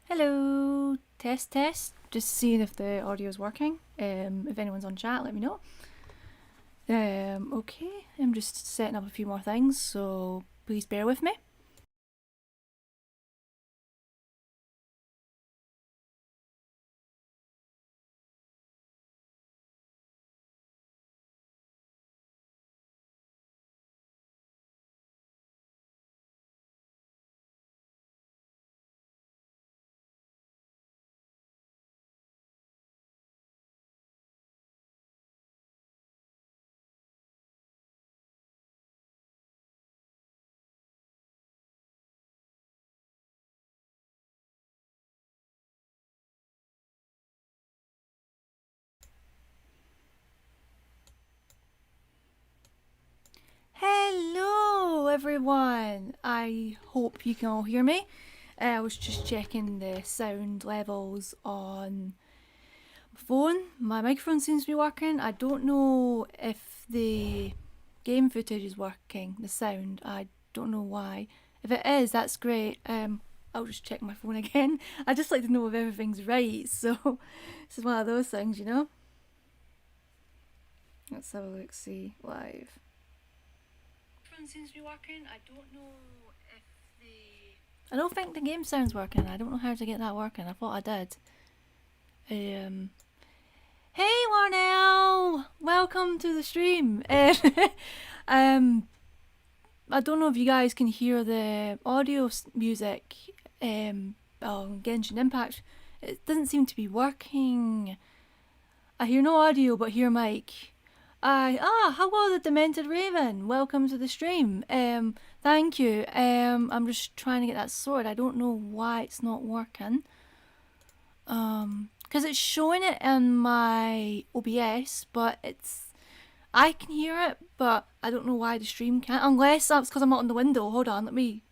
Hello, test test. Just seeing if the audio is working. If anyone's on chat, let me know. Okay, I'm just setting up a few more things, so please bear with me. Hello, everyone. I hope you can all hear me. I was just checking the sound levels on my phone. My microphone seems to be working. I don't know if the game footage is working, the sound. I don't know why. If it is, that's great. I'll just check my phone again. I just like to know if everything's right. So this is one of those things, you know. Let's have a look. See live. Microphone seems to be working. I don't know if the. I don't think the game sound's working. I don't know how to get that working. I thought I did. Hey Warnell, welcome to the stream. I don't know if you guys can hear the audio music. Genshin Impact. It doesn't seem to be working. I hear no audio, but hear mic. Hello, the Demented Raven. Welcome to the stream. Thank you. I'm just trying to get that sorted. I don't know why it's not working. Because it's showing it in my OBS, but I can hear it, but I don't know why the stream can't. Unless that's because I'm out on the window. Hold on, let me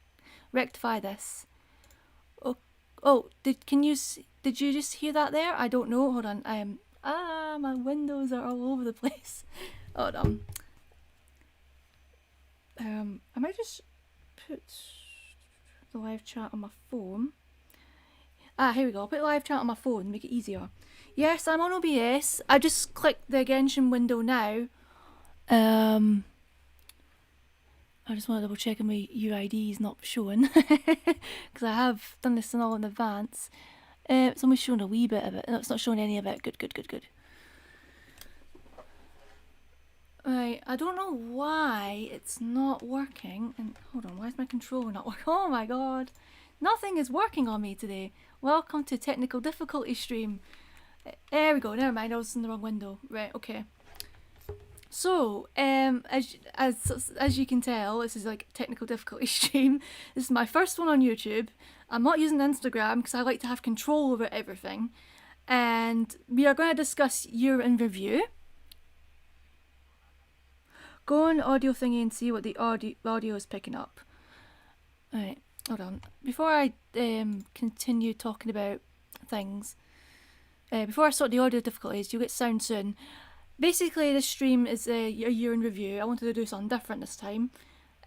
rectify this. Did you just hear that there? I don't know. Hold on. My windows are all over the place. Hold on. I might just put the live chat on my phone. Here we go. I'll put the live chat on my phone, make it easier. Yes, I'm on OBS. I just clicked the Genshin window now. I just want to double check if my UID is not showing. Because I have done this in all in advance. It's only showing a wee bit of it. No, it's not showing any of it. Good. Right, I don't know why it's not working. And hold on, why is my controller not working? Oh my god. Nothing is working on me today. Welcome to technical difficulty stream. There we go, never mind, I was in the wrong window. Right, okay. So, as you can tell, this is like technical difficulty stream. This is my first one on YouTube. I'm not using Instagram because I like to have control over everything. And we are going to discuss year in review. Go on audio thingy and see what the audio is picking up. Alright, hold on. Before I continue talking about things, before I sort the audio difficulties, you'll get sound soon. Basically, this stream is a year in review. I wanted to do something different this time.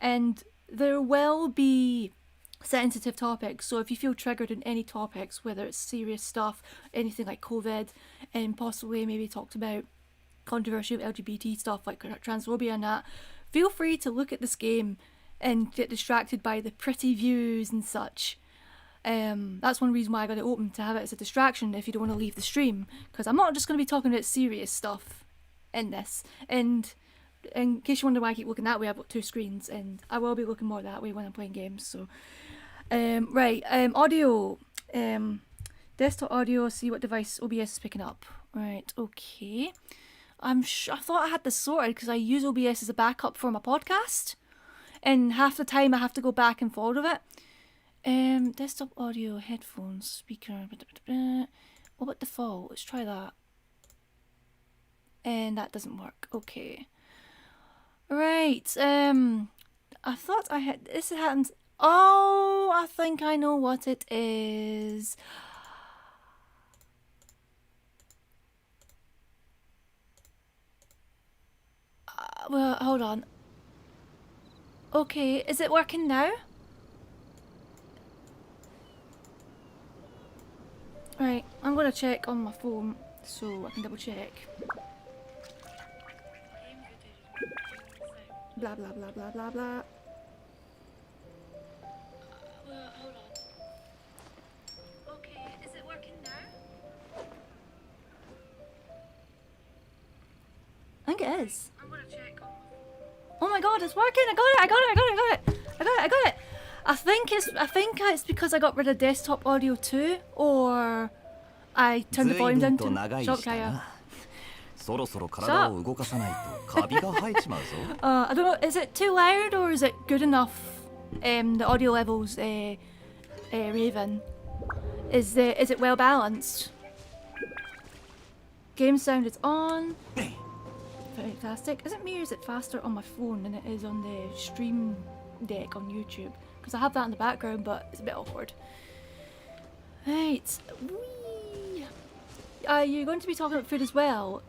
And there will be sensitive topics, so if you feel triggered in any topics, whether it's serious stuff, anything like COVID, and possibly maybe talked about controversial LGBT stuff like transphobia and that, feel free to look at this game and get distracted by the pretty views and such. That's one reason why I got it open, to have it as a distraction if you don't want to leave the stream, because I'm not just going to be talking about serious stuff in this. And in case you wonder why I keep looking that way, I've got two screens, and I will be looking more that way when I'm playing games. So, audio, desktop audio. See what device OBS is picking up. Right, okay. I thought I had this sorted because I use OBS as a backup for my podcast, and half the time I have to go back and forth with it. Desktop audio, headphones, speaker. What about default? Let's try that. And that doesn't work. Okay. Right. I thought I had this happens. Oh, I think I know what it is. Well, hold on. Okay, is it working now? Right, I'm gonna check on my phone so I can double check. Blah blah blah blah blah blah. Well, hold on. Okay, is it working now? I think it is. I'm gonna check on. Oh my god, it's working! I got it! I got it! I got it! I got it! I got it! I got it! I think it's because I got rid of desktop audio too, or I turned the volume down to Shop Kaya. Soろそろ体を動かさないとカビが生えちまうぞ。I don't know, is it too loud or is it good enough? The audio levels, Raven. Is it well balanced? Game sound is on. Fantastic. Is it me or is it faster on my phone than it is on the stream deck on YouTube? Because I have that in the background, but it's a bit awkward. Right. Whee. Are you going to be talking about food as well?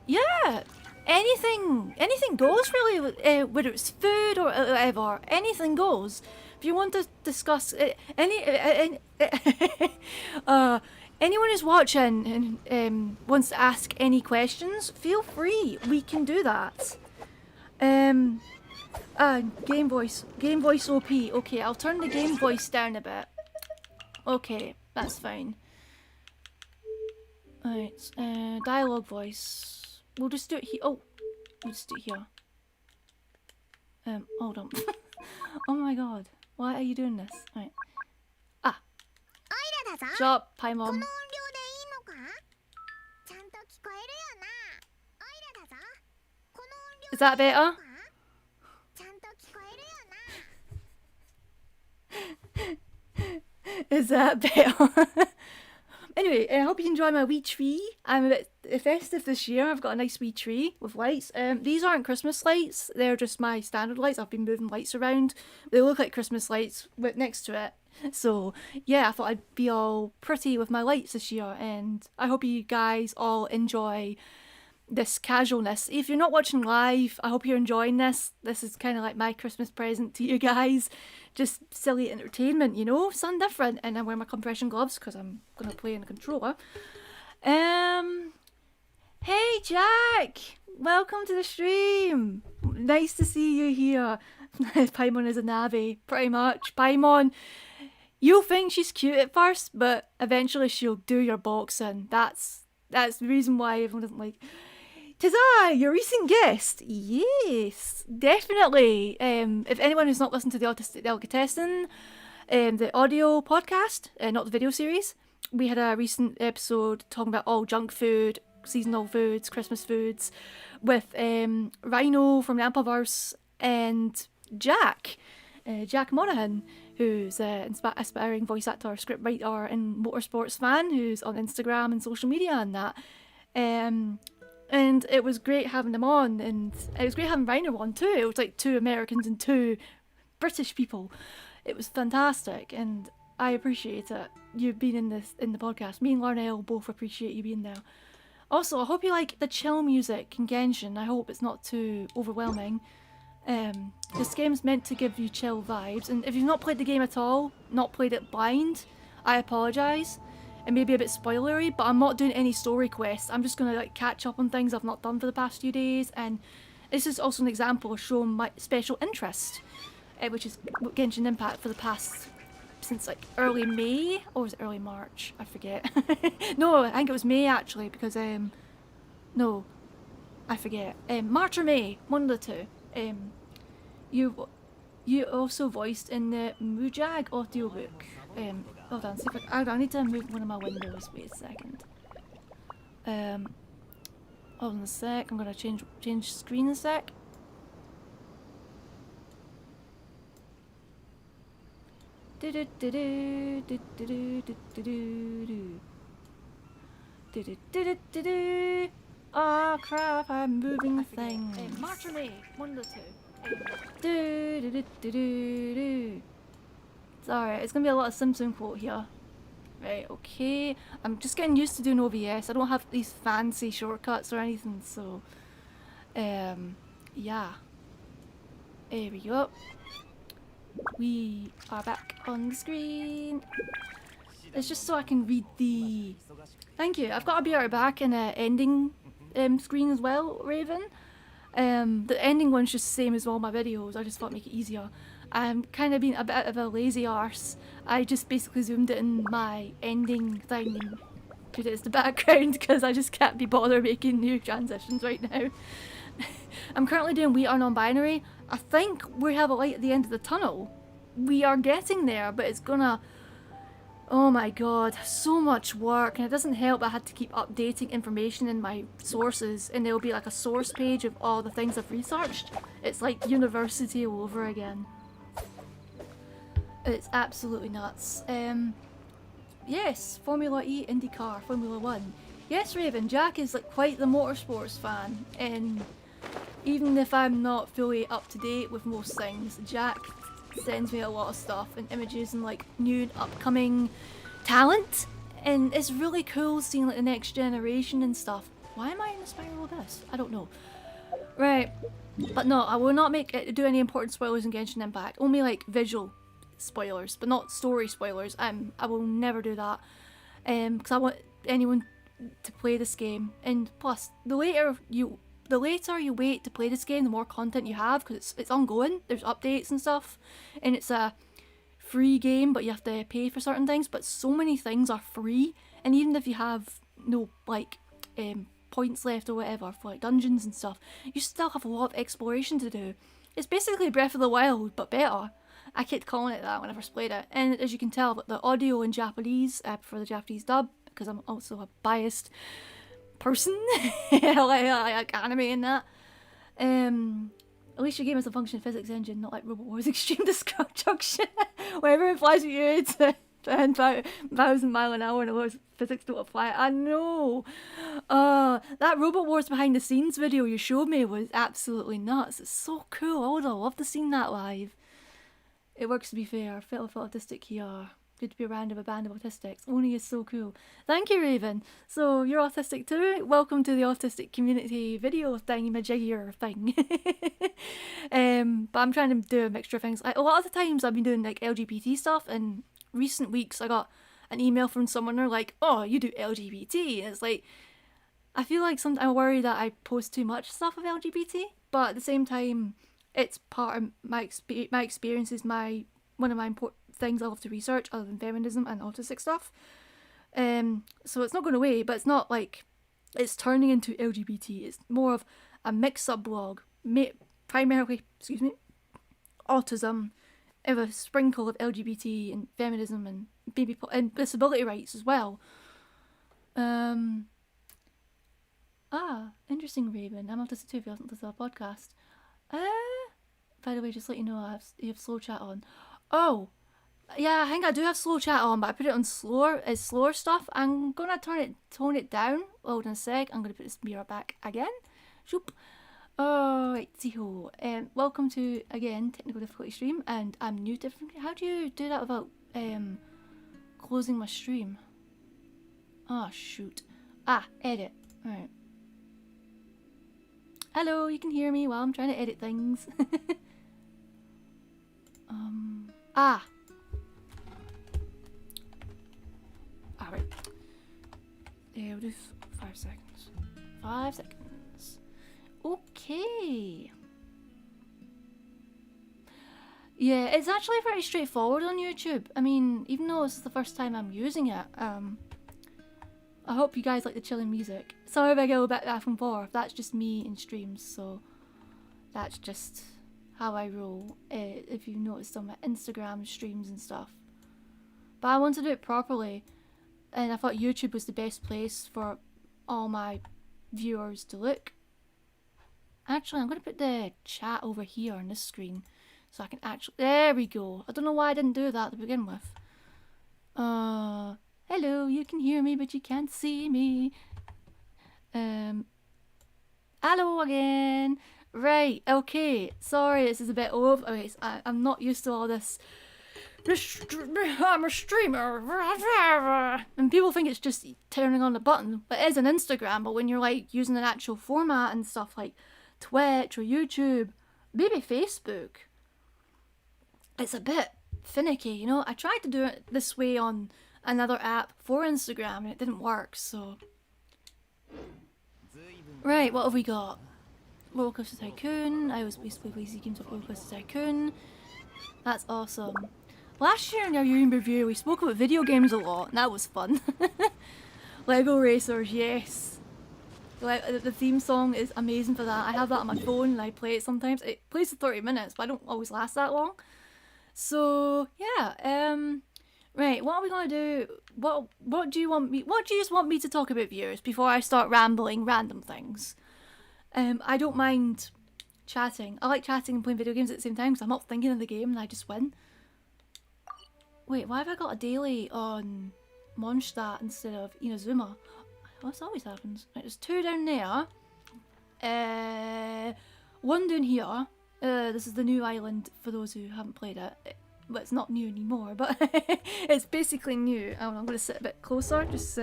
Yeah. Anything goes really. Whether it's food or whatever, anything goes. If you want to discuss anyone who's watching and wants to ask any questions, feel free. We can do that. Game voice OP. Okay, I'll turn the game voice down a bit. Okay, that's fine. Alright, dialogue voice. We'll just do it here. Oh, we'll just do it here. Hold on. Oh my god, why are you doing this? Alright. Ah. Shut up, Hi Mom. Is that better? Is that better? Anyway, I hope you enjoy my wee tree. I'm a bit festive this year. I've got a nice wee tree with lights. These aren't Christmas lights. They're just my standard lights. I've been moving lights around. They look like Christmas lights next to it. So, yeah, I thought I'd be all pretty with my lights this year. And I hope you guys all enjoy this casualness. If you're not watching live, I hope you're enjoying this. This is kind of like my Christmas present to you guys. Just silly entertainment, you know, something different. And I wear my compression gloves because I'm going to play in a controller. Hey Jack! Welcome to the stream! Nice to see you here. Paimon is a Navi, pretty much. Paimon, you'll think she's cute at first, but eventually she'll do your boxing. That's the reason why everyone doesn't like... 'Tis I, your recent guest. Yes, definitely. If anyone who's not listened to the Autistic Delicatessen, the audio podcast, not the video series, we had a recent episode talking about all junk food, seasonal foods, Christmas foods, with Rhino from the Ampleverse and Jack Monaghan, who's an aspiring voice actor, script writer, and motorsports fan, who's on Instagram and social media and that. And it was great having them on, and it was great having Reiner on too. It was like 2 Americans and 2 British people. It was fantastic, and I appreciate it. You being in the podcast. Me and Larnell both appreciate you being there. Also, I hope you like the chill music in Genshin. I hope it's not too overwhelming. This game's meant to give you chill vibes, and if you've not played the game at all, not played it blind, I apologise. It may be a bit spoilery, but I'm not doing any story quests. I'm just going to like catch up on things I've not done for the past few days, and this is also an example of showing my special interest, which is Genshin Impact for the past, since like early May, or was it early March? I forget. No, I think it was May actually, because no, I forget. March or May, one of the two. You also voiced in the Mujag audiobook. Hold on, see if I need to move one of my windows. Wait a second. Hold on a sec. I'm gonna change screen a sec. Oh crap! I'm moving things. March or May, one of the two. It's alright, it's gonna be a lot of Simpson quote here. Right, okay. I'm just getting used to doing OBS. I don't have these fancy shortcuts or anything, so... yeah. There we go. We are back on the screen. It's just so I can read the... Thank you. I've got to be right back in a ending screen as well, Raven. The ending one's just the same as all my videos. I just thought make it easier. I'm kind of being a bit of a lazy arse. I just basically zoomed it in my ending thing and put it as the background because I just can't be bothered making new transitions right now. I'm currently doing We Are Non-Binary. I think we have a light at the end of the tunnel. We are getting there, but it's gonna... Oh my god, so much work, and it doesn't help I had to keep updating information in my sources, and there'll be like a source page of all the things I've researched. It's like university all over again. It's absolutely nuts. Yes, Formula E, IndyCar, Formula 1. Yes, Raven, Jack is like quite the motorsports fan, and even if I'm not fully up to date with most things, Jack sends me a lot of stuff and images and like new and upcoming talent, and it's really cool seeing like the next generation and stuff. Why am I in the spiral abyss? I don't know. Right, but no, I will not do any important spoilers in Genshin Impact. Only like visual spoilers, but not story spoilers. I will never do that, because I want anyone to play this game. And plus, the later you wait to play this game, the more content you have, because it's ongoing. There's updates and stuff, and it's a free game, but you have to pay for certain things. But so many things are free, and even if you have no like points left or whatever for like dungeons and stuff, you still have a lot of exploration to do. It's basically Breath of the Wild, but better. I kept calling it that when I first played it, and as you can tell, the audio in Japanese, I prefer the Japanese dub, because I'm also a biased person. I like anime and that. At least your game has a functioning physics engine, not like Robot Wars Extreme Destruction, where everyone flies with you to 10,000 mile an hour and the laws of physics don't apply. I know. That Robot Wars behind the scenes video you showed me was absolutely nuts. It's so cool. I would have loved to seen that live. It works, to be fair. Fellow autistic here. Good to be around a band of autistics. Only is so cool. Thank you, Raven. So you're autistic too? Welcome to the autistic community video thingy-majigger thing. But I'm trying to do a mixture of things. A lot of the times I've been doing like LGBT stuff, and recent weeks I got an email from someone, they're like, oh, you do LGBT. And it's like, I feel like sometimes I worry that I post too much stuff of LGBT, but at the same time, it's part of my experiences, one of my important things I love to research other than feminism and autistic stuff. So it's not going away, but it's not like it's turning into LGBT. It's more of a mix-up blog, primarily, autism, with a sprinkle of LGBT and feminism and and disability rights as well. Interesting, Raven. I'm autistic too if you haven't listened to our podcast. By the way, just let you know, you have slow chat on. Oh, yeah, I think I do have slow chat on, but I put it on slower stuff. I'm gonna tone it down. Hold on a sec. I'm gonna put this mirror back again. Shoop. Righty-ho. Welcome to, again, Technical Difficulty Stream, and I'm new to... How do you do that without closing my stream? Oh, shoot. Edit. Alright. Hello, you can hear me while I'm trying to edit things. Alright. We'll do 5 seconds. 5 seconds. Okay. Yeah, it's actually pretty straightforward on YouTube. I mean, even though this is the first time I'm using it, I hope you guys like the chilling music. Sorry if I go a bit back and forth. That's just me in streams, so that's just how I roll. If you've noticed on my Instagram streams and stuff. But I want to do it properly, and I thought YouTube was the best place for all my viewers to look. Actually, I'm going to put the chat over here on this screen, so I can actually... There we go. I don't know why I didn't do that to begin with. Hello, you can hear me, but you can't see me. Hello again. Right, okay. Sorry, this is a bit off. Okay, so I'm not used to all this. I'm a streamer. And people think it's just turning on the button. But it is an Instagram, but when you're like using an actual format and stuff like Twitch or YouTube, maybe Facebook, it's a bit finicky, you know? I tried to do it this way on another app for Instagram and it didn't work, so... Right, what have we got? Roller Coaster Tycoon. I was basically lazy games of Roller Coaster Tycoon. That's awesome. Last year in our year in review, we spoke about video games a lot, and that was fun. Lego Racers, yes. The theme song is amazing for that. I have that on my phone and I play it sometimes. It plays for 30 minutes, but I don't always last that long. So, yeah, right, what are we gonna do? What do you want me, what do you just want me to talk about, viewers, before I start rambling random things? I don't mind chatting. I like chatting and playing video games at the same time because I'm not thinking of the game and I just win. Wait, why have I got a daily on Mondstadt instead of Inazuma? Oh, this always happens. Right, there's 2 down there. 1 down here. This is the new island for those who haven't played it. Well, it's not new anymore, but it's basically new. I'm going to sit a bit closer, just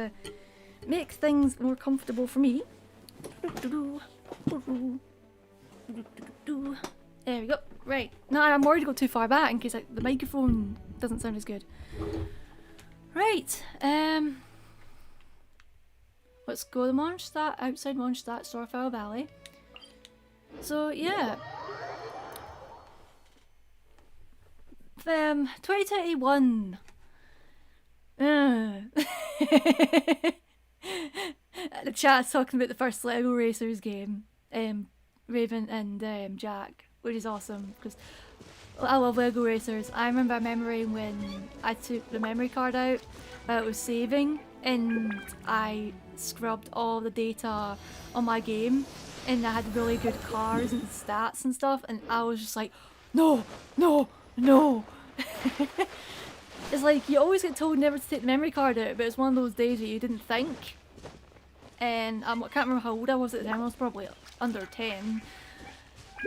make things more comfortable for me. There we go. Right. Now I'm worried to go too far back in case the microphone doesn't sound as good. Right. Let's go to Mondstadt, outside Mondstadt, Starfire Valley. So yeah. 2021. The chat's talking about the first Lego Racers game. Raven and Jack, which is awesome because I love Lego Racers. I remember remembering when I took the memory card out, it was saving, and I scrubbed all the data on my game, and I had really good cars and stats and stuff, and I was just like, no, no, no. It's like you always get told never to take the memory card out, but it's one of those days where you didn't think. And I can't remember how old I was at the time. I was probably under 10,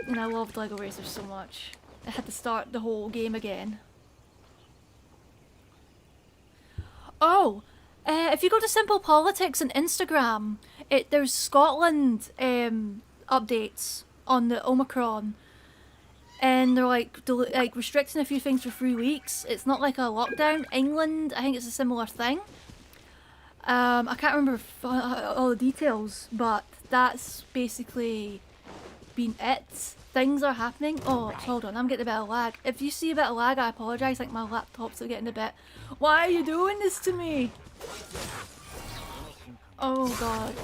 and I loved Lego Racers so much. I had to start the whole game again. Oh, if you go to Simple Politics on Instagram, there's Scotland updates on the Omicron, and they're like restricting a few things for 3 weeks. It's not like a lockdown. England, I think it's a similar thing. I can't remember all the details, but that's basically been it. Things are happening. Oh, hold on, I'm getting a bit of lag. If you see a bit of lag, I apologise. Like my laptop's getting a bit. Why are you doing this to me? Oh god.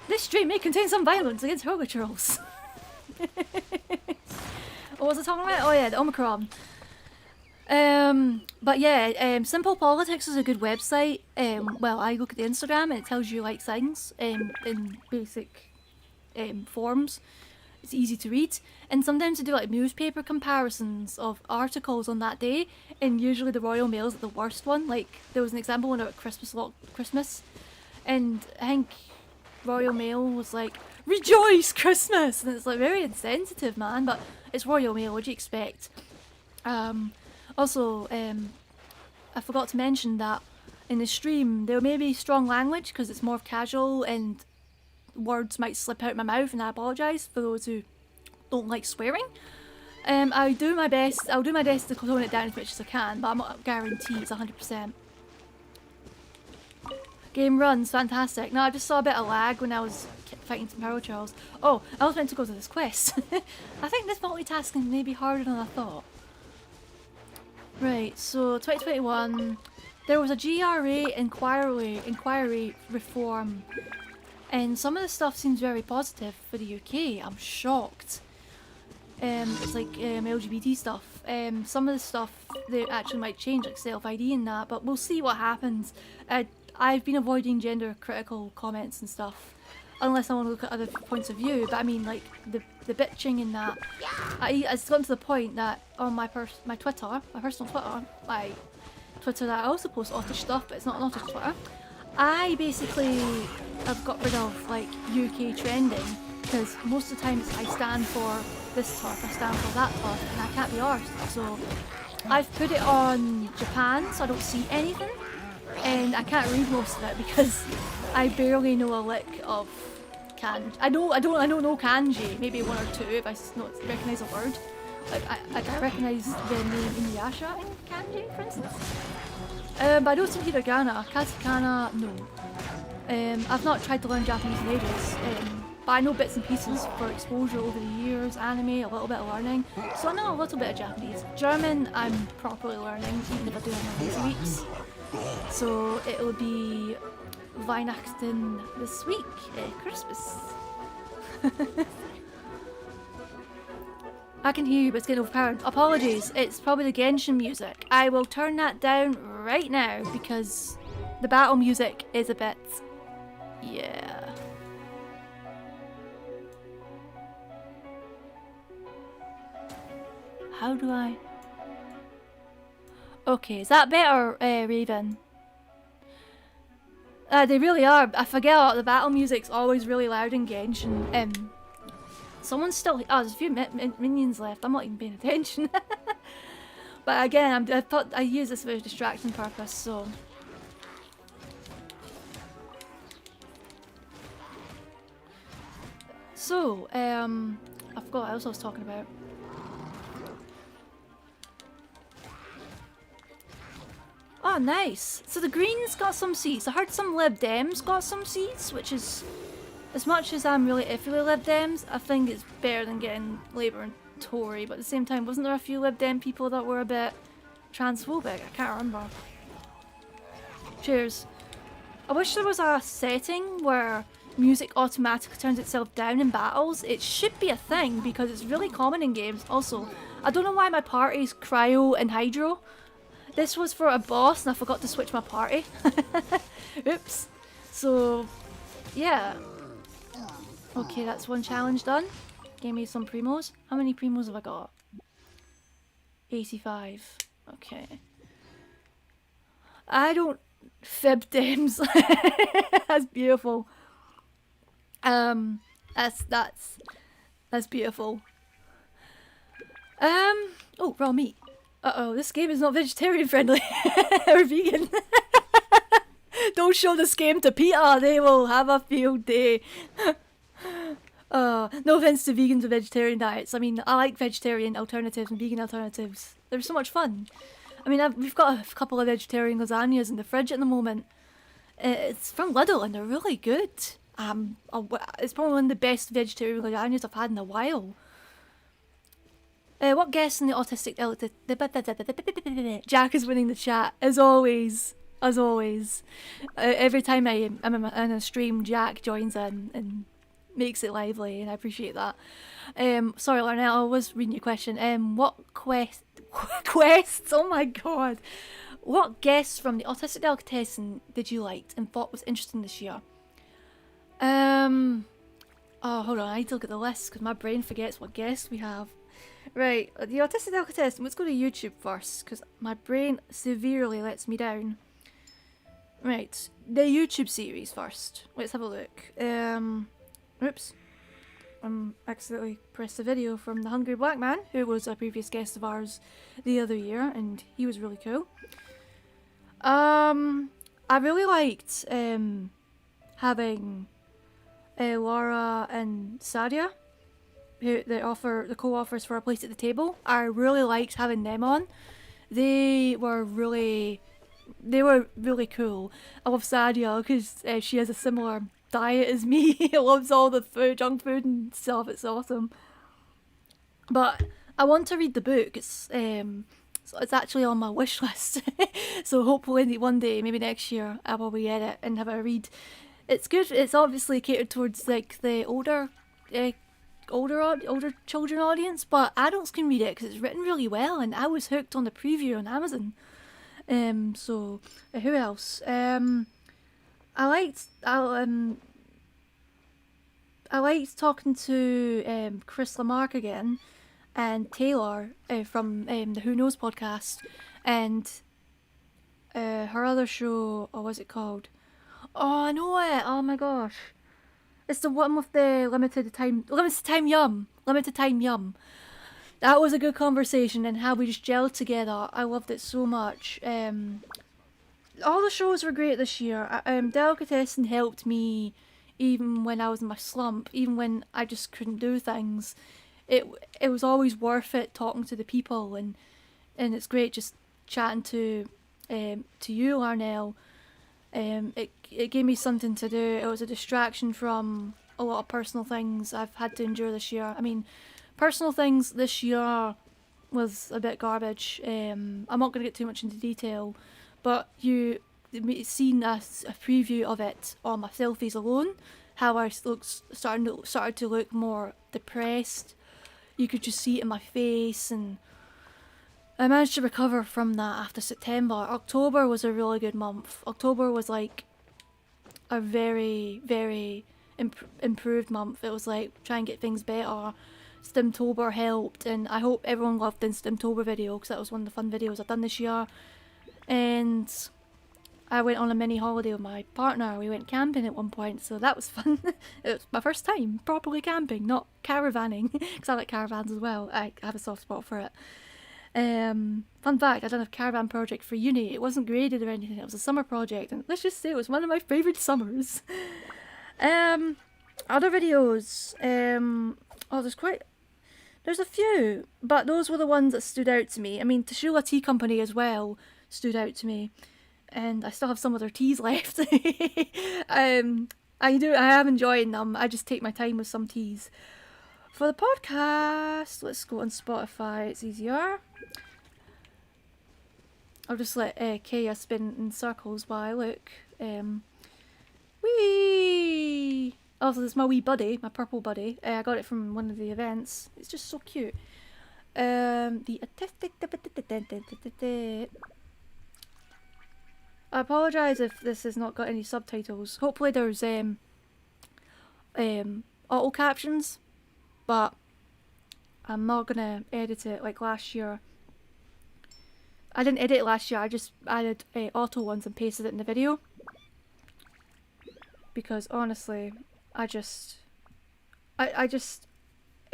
This stream may contain some violence against Roller Trolls. What was I talking about? Oh yeah, the Omicron. But yeah, Simple Politics is a good website. Well, I look at the Instagram and it tells you like things in basic forms. It's easy to read, and sometimes they do like newspaper comparisons of articles on that day, and usually the Royal Mail is the worst one. Like there was an example one about Christmas, and I think Royal Mail was like, "Rejoice Christmas," and it's like very insensitive, man. But it's Royal Mail. What do you expect? Also, I forgot to mention that in the stream there may be strong language because it's more casual and words might slip out my mouth, and I apologise for those who don't like swearing. I'll do my best to tone it down as much as I can, but I'm not guaranteed it's 100%. Game runs fantastic. No, I just saw a bit of lag when I was fighting some Power Charles. Oh, I was meant to go to this quest. I think this multitasking may be harder than I thought. Right, so 2021, there was a GRA inquiry reform, and some of the stuff seems very positive for the UK. I'm shocked. It's like LGBT stuff. Some of the stuff they actually might change, like self-ID and that, but we'll see what happens. I've been avoiding gender critical comments and stuff, unless I want to look at other points of view. But I mean, like the bitching and that. It's gotten to the point that on my personal Twitter, my Twitter that I also post Aut-Ish stuff, but it's not an Aut-Ish Twitter. I basically have got rid of like UK trending because most of the times I stand for this turf, I stand for that turf, and I can't be arsed. So I've put it on Japan, so I don't see anything, and I can't read most of it because I barely know a lick of kanji. I don't know kanji, maybe one or two if I recognise a word. I recognise the name Inuyasha in kanji, for instance. But I don't speak hiragana. Katakana, no. I've not tried to learn Japanese in ages, but I know bits and pieces for exposure over the years, anime, a little bit of learning. So I know a little bit of Japanese. German, I'm properly learning, even if I do have my lazy weeks. So it'll be Weihnachten this week, Christmas. I can hear you, but it's getting overpowered. Apologies, it's probably the Genshin music. I will turn that down right now because the battle music is a bit... yeah. How do I... okay, is that better, Raven? They really are. I forget a lot of the battle music's always really loud in Genshin. Someone's still... oh, there's a few minions left. I'm not even paying attention. But again, I thought I use this for a distraction purpose, so... so, I forgot what else I was talking about. Oh, nice. So the Greens got some seats. I heard some Lib Dems got some seats, which is... as much as I'm really iffy with Lib Dems, I think it's better than getting Labour and Tory, but at the same time, wasn't there a few Lib Dem people that were a bit transphobic? I can't remember. Cheers. I wish there was a setting where music automatically turns itself down in battles. It should be a thing, because it's really common in games. Also, I don't know why my party's Cryo and Hydro. This was for a boss and I forgot to switch my party. Oops. So, yeah. Okay, that's one challenge done. Gave me some primos. How many primos have I got? 85. Okay. I don't fib Dems. That's beautiful. That's beautiful. Oh, raw meat. Uh-oh, this game is not vegetarian friendly. Or vegan. Don't show this game to PETA, they will have a field day. No offense to vegans and vegetarian diets. I mean, I like vegetarian alternatives and vegan alternatives. They're so much fun. I mean, we've got a couple of vegetarian lasagnas in the fridge at the moment. It's from Lidl and they're really good. It's probably one of the best vegetarian lasagnas I've had in a while. What guest in the autistic... Jack is winning the chat, as always. As always. Every time I'm in a stream, Jack joins in and makes it lively, and I appreciate that. Sorry, Lornell, I was reading your question. What quests? Oh my god. What guests from the Autistic Delicatessen did you like and thought was interesting this year? Oh, hold on, I need to look at the list because my brain forgets what guests we have. Right, the Autistic Delicatessen, let's go to YouTube first because my brain severely lets me down. Right, the YouTube series first. Let's have a look. Oops. Accidentally pressed the video from the Hungry Black Man, who was a previous guest of ours the other year, and he was really cool. I really liked having Laura and Sadia, who the co-authors for A Place at the Table. I really liked having them on. They were really cool. I love Sadia because she has a similar diet as me. Loves all the food, junk food and stuff. It's awesome. But I want to read the book. It's actually on my wish list. So hopefully one day, maybe next year, I will get it and have a read. It's good. It's obviously catered towards like the older children audience, but adults can read it because it's written really well. And I was hooked on the preview on Amazon. So who else? I liked talking to Chris Lamarck again, and Taylor from the Who Knows podcast, and her other show. Oh, what's it called? Oh, I know it. Oh my gosh, it's the one with the limited time yum. That was a good conversation, and how we just gelled together. I loved it so much. All the shows were great this year. Delicatessen helped me even when I was in my slump, even when I just couldn't do things. it was always worth it talking to the people, and it's great just chatting to you, Larnell. It gave me something to do. It was a distraction from a lot of personal things I've had to endure this year. I mean, personal things this year was a bit garbage. I'm not going to get too much into detail, but you seen a preview of it on my selfies alone. How I started to look more depressed. You could just see it in my face, and I managed to recover from that after September. October was a really good month. October was like a very, very improved month. It was like try and get things better. Stimtober helped, and I hope everyone loved the Stimtober video because that was one of the fun videos I've done this year. And I went on a mini holiday with my partner. We went camping at one point, so that was fun. It was my first time properly camping, not caravanning, because I like caravans as well. I have a soft spot for it. Fun fact, I done a caravan project for uni. It wasn't graded or anything, it was a summer project, and let's just say it was one of my favourite summers. Other videos, there's a few, but those were the ones that stood out to me. I mean, Tashula Tea Company as well stood out to me, and I still have some of their teas left. I am enjoying them. I just take my time with some teas. For the podcast, let's go on Spotify, it's easier. I'll just let Kaya spin in circles while I look. Whee! Oh, so there's my wee buddy, my purple buddy. I got it from one of the events. It's just so cute. I apologise if this has not got any subtitles. Hopefully there's auto captions, but I'm not gonna edit it like last year. I didn't edit it last year, I just added auto ones and pasted it in the video. Because honestly, it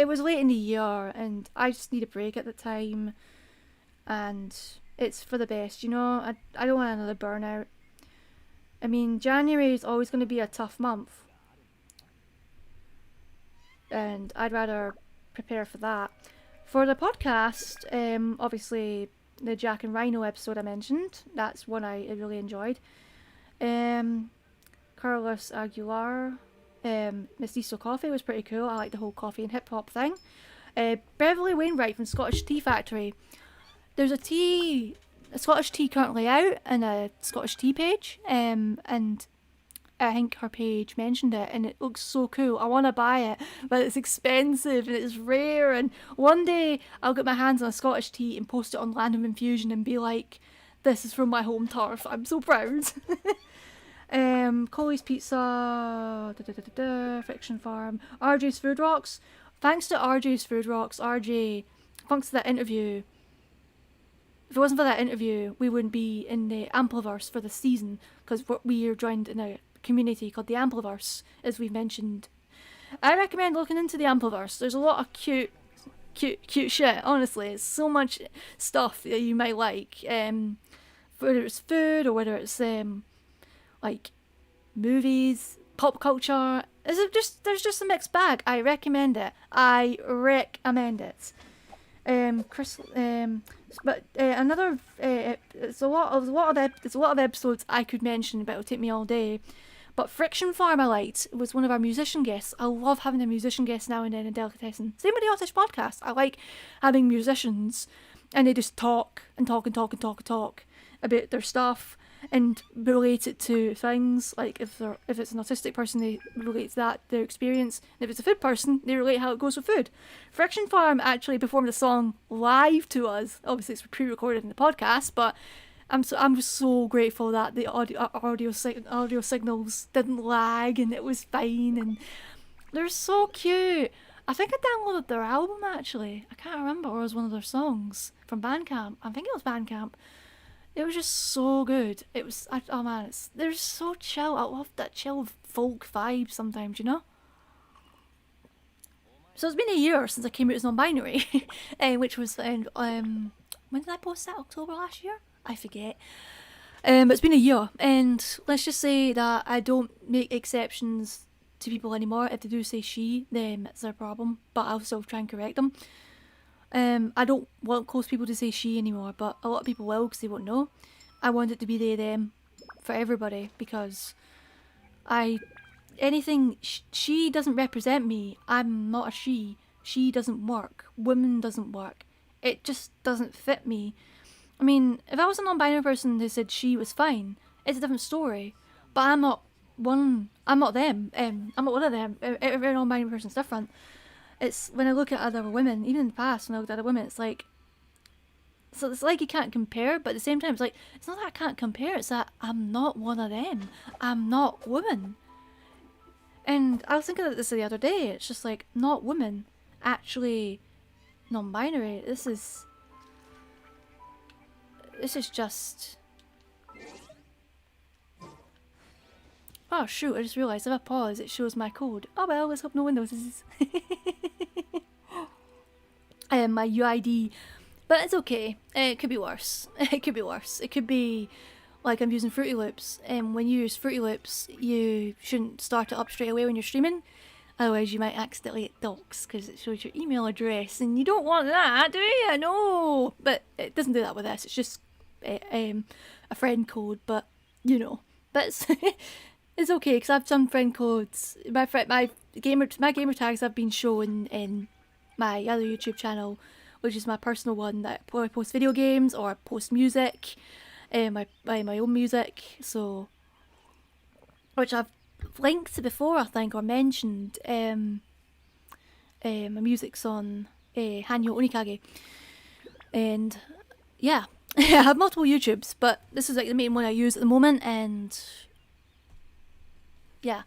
was late in the year and I just need a break at the time, and it's for the best, you know. I don't want another burnout. I mean, January is always going to be a tough month, and I'd rather prepare for that. For the podcast, obviously the Jack and Rhino episode I mentioned, that's one I really enjoyed. Carlos Aguilar, Mestizo Coffee was pretty cool. I like the whole coffee and hip hop thing. Beverly Wainwright from Scottish Tea Factory. There's a Scottish tea currently out and a Scottish tea page, and I think her page mentioned it, and it looks so cool. I want to buy it, but it's expensive and it's rare, and one day I'll get my hands on a Scottish tea and post it on Land of Infusion and be like, this is from my home turf. I'm so proud. Colley's Pizza, Fiction Farm, RJ's Food Rocks. Thanks to RJ's Food Rocks, RJ, thanks to that interview. If it wasn't for that interview, we wouldn't be in the Ampliverse for the season, because we are joined in a community called the Ampliverse, as we've mentioned. I recommend looking into the Ampliverse. There's a lot of cute shit, honestly. It's so much stuff that you might like, whether it's food or whether it's like movies, pop culture. There's just a mixed bag. I recommend it. It's a lot of episodes I could mention, but it would take me all day. But Friction Farm I liked. It was one of our musician guests. I love having a musician guest now and then in Delicatessen. Same with the Aut-Ish podcast. I like having musicians and they just talk about their stuff and relate it to things. Like if it's an autistic person, they relate to that, their experience. And if it's a food person, they relate how it goes with food. Friction Farm actually performed a song live to us. Obviously it's pre-recorded in the podcast, but I'm so grateful that the audio signals didn't lag and it was fine, and they're so cute. I think I downloaded their album actually. I can't remember, or it was one of their songs from Bandcamp. I think it was Bandcamp. It was just so good. It was, they're so chill. I love that chill folk vibe sometimes, you know? So it's been a year since I came out as non-binary, which was, when did I post that? October last year? I forget. But it's been a year, and let's just say that I don't make exceptions to people anymore. If they do say she, then it's their problem, but I'll still try and correct them. I don't want close people to say she anymore, but a lot of people will because they won't know. I want it to be they, them for everybody because anything she doesn't represent me. I'm not a she. She doesn't work. Woman doesn't work. It just doesn't fit me. I mean, if I was a non-binary person who said she was fine, it's a different story. But I'm not one. I'm not them. I'm not one of them. Every non-binary person's different. It's when I look at other women, even in the past, when I looked at other women, it's like. So it's like you can't compare, but at the same time, it's like it's not that I can't compare. It's that I'm not one of them. I'm not woman. And I was thinking of this the other day. It's just like not woman, actually non-binary. This is just. Oh shoot, I just realised if I pause it shows my code. Oh well, let's hope no one notices. My UID. But it's okay. It could be worse. It could be worse. It could be like I'm using Fruity Loops. And when you use Fruity Loops, you shouldn't start it up straight away when you're streaming. Otherwise you might accidentally get doxed because it shows your email address. And you don't want that, do you? No! But it doesn't do that with us. It's just a friend code. But, you know. But it's... It's okay because I have some friend codes. My gamer tags have been shown in my other YouTube channel, which is my personal one that I post video games or I post music, my own music. So, which I've linked before, I think, or mentioned. My music's on Hanyo Onikage, and yeah, I have multiple YouTubes, but this is like the main one I use at the moment, and. Yeah.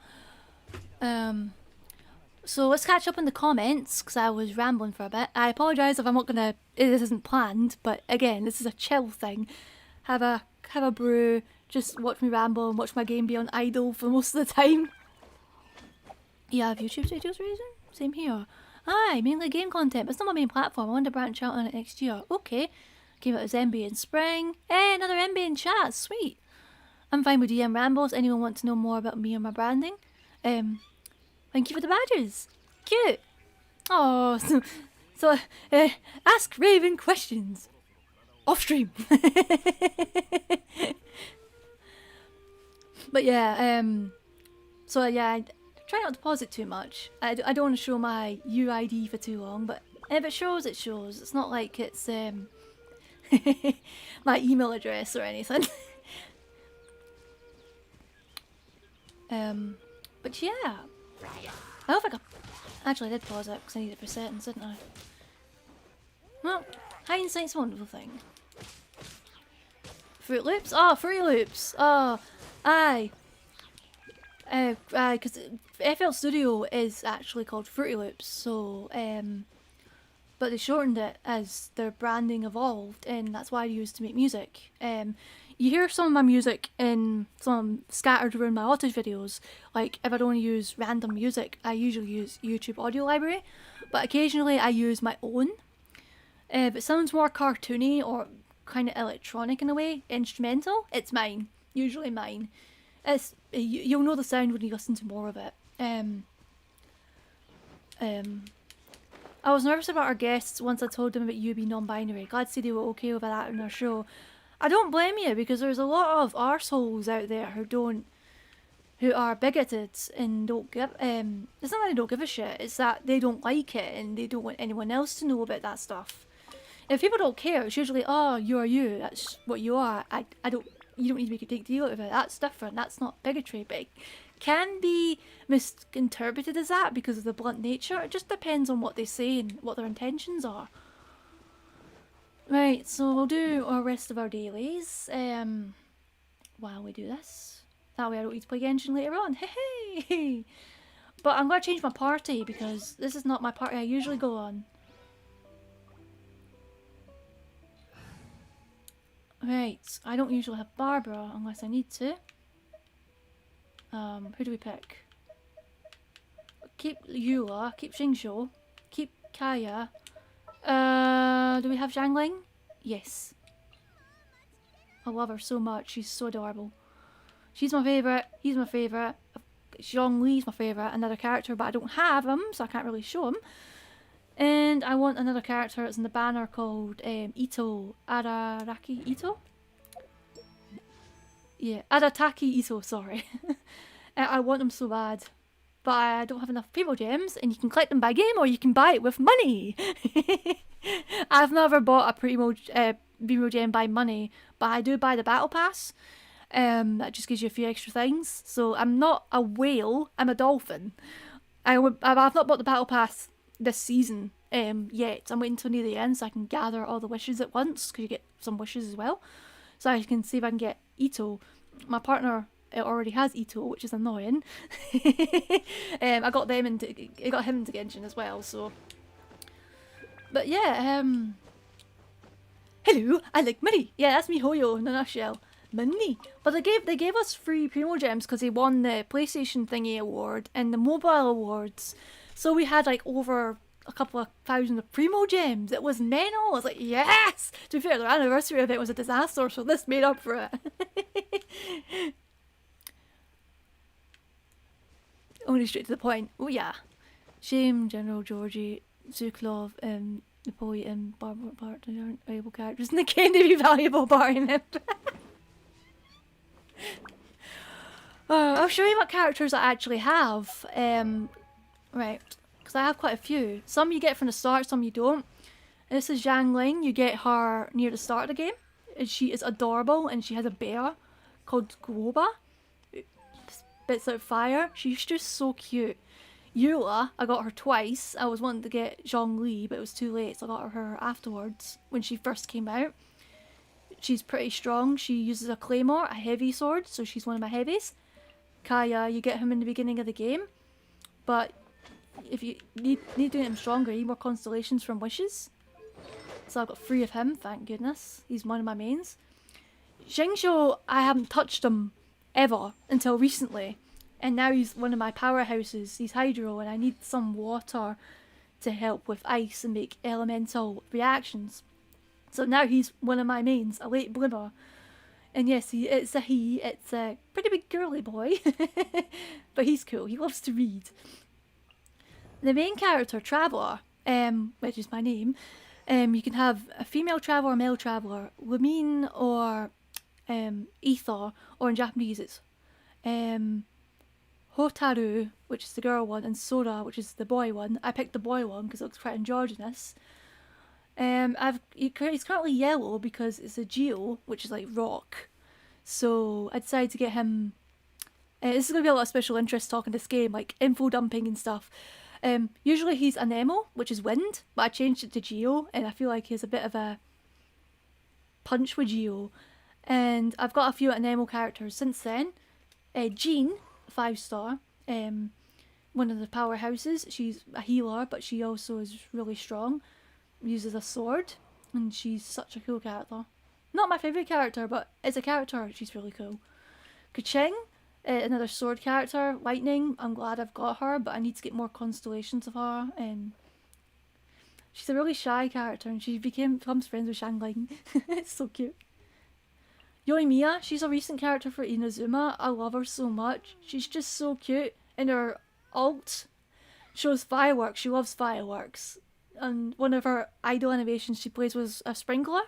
So let's catch up in the comments because I was rambling for a bit. I apologise if I'm not gonna. This isn't planned, but again, this is a chill thing. Have a brew, just watch me ramble and watch my game be on idle for most of the time. You have YouTube videos, reason? Same here. Aye, mainly game content, but it's not my main platform. I want to branch out on it next year. Okay. Came out as MB in spring. Hey, another MB in chat. Sweet. I'm fine with DM rambles. Anyone want to know more about me or my branding? Thank you for the badges. Cute. Oh, so ask Raven questions. Off stream. But yeah, so yeah, I try not to pause it too much. I don't want to show my UID for too long, but if it shows, it shows. It's not like it's my email address or anything. But yeah, I hope I got. Actually, I did pause it because I needed it for settings, didn't I? Well, hindsight's a wonderful thing. Fruit Loops? Oh, Fruity Loops! Oh, aye. Because FL Studio is actually called Fruity Loops, so, but they shortened it as their branding evolved, and that's why I used to make music. You hear some of my music in some scattered around my Aut-Ish videos. Like, if I don't want to use random music, I usually use YouTube Audio Library. But occasionally I use my own. If it sounds more cartoony or kind of electronic in a way, instrumental, it's mine. Usually mine. You'll know the sound when you listen to more of it. I was nervous about our guests once I told them about you being non-binary. Glad to see they were okay with that in our show. I don't blame you because there's a lot of arseholes out there who are bigoted and don't give it's not that they don't give a shit, it's that they don't like it and they don't want anyone else to know about that stuff. If people don't care, it's usually, oh, you are you, that's what you are. You don't need to make a big deal out of it. That's different. That's not bigotry, but it can be misinterpreted as that because of the blunt nature. It just depends on what they say and what their intentions are. Right, so we'll do our rest of our dailies while we do this. That way I don't need to play Genshin later on. Hey, hey! But I'm going to change my party because this is not my party I usually go on. Right, I don't usually have Barbara unless I need to. Who do we pick? Keep Eula, keep Xingqiu, keep Kaya. Do we have Zhangling? Yes. I love her so much. She's so adorable. She's my favourite. He's my favourite. Zhongli's my favourite, another character, but I don't have him, so I can't really show him. And I want another character that's in the banner called Ito. Araraki Ito? Yeah, Arataki Ito, sorry. I want him so bad. But I don't have enough Primo Gems, and you can collect them by game or you can buy it with money. I've never bought a Primo Gem by money, but I do buy the Battle Pass. That just gives you a few extra things. So I'm not a whale, I'm a dolphin. I've not bought the Battle Pass this season yet. I'm waiting until near the end so I can gather all the wishes at once, because you get some wishes as well. So I can see if I can get Ito. My partner already has Ito, which is annoying. I got him into Genshin as well, so. But yeah, hello, I like money. Yeah, that's me Hoyo in a nutshell. Money. But they gave us free Primo Gems because they won the PlayStation Thingy award and the mobile awards. So we had like over a couple of thousand of Primo Gems. It was mental. I was like, yes! To be fair, their anniversary event was a disaster, so this made up for it. Only straight to the point. Oh yeah. Shame, General Georgie, Zuklov, Napoleon, Barbara Bart aren't valuable characters, and they claim to be valuable barring them. I'll show you what characters I actually have. Right, because I have quite a few. Some you get from the start, some you don't. And this is Zhang Ling. You get her near the start of the game. And she is adorable, and she has a bear called Guoba. Spits out fire. She's just so cute. Eula, I got her twice. I was wanting to get Zhongli, but it was too late, so I got her afterwards when she first came out. She's pretty strong. She uses a claymore, a heavy sword, so she's one of my heavies. Kaya, you get him in the beginning of the game, but if you need doing him stronger, you need more constellations from wishes. So I've got 3 of him, thank goodness. He's one of my mains. Xingqiu, I haven't touched him ever until recently. And now he's one of my powerhouses. He's hydro, and I need some water to help with ice and make elemental reactions. So now he's one of my mains, a late bloomer. And yes, it's a pretty big girly boy. But he's cool, he loves to read. The main character, Traveller, which is my name, you can have a female traveller, male traveller, Lumine or Ether, or in Japanese it's Hotaru, which is the girl one, and Sora, which is the boy one. I picked the boy one because it looks quite androgynous. He's currently yellow because it's a geo, which is like rock. So I decided to get him. This is going to be a lot of special interest talking this game, like info dumping and stuff. Usually he's Anemo, which is wind, but I changed it to geo, and I feel like he has a bit of a punch with geo. And I've got a few Anemo characters since then. Jean, 5-star, one of the powerhouses. She's a healer, but she also is really strong. Uses a sword, and she's such a cool character. Not my favourite character, but as a character, she's really cool. Kuching, another sword character. Lightning, I'm glad I've got her, but I need to get more constellations of her. She's a really shy character, and she becomes friends with Shangling. It's so cute. Yoimiya, she's a recent character for Inazuma. I love her so much. She's just so cute, and her ult shows fireworks. She loves fireworks. And one of her idol animations she plays was a sprinkler.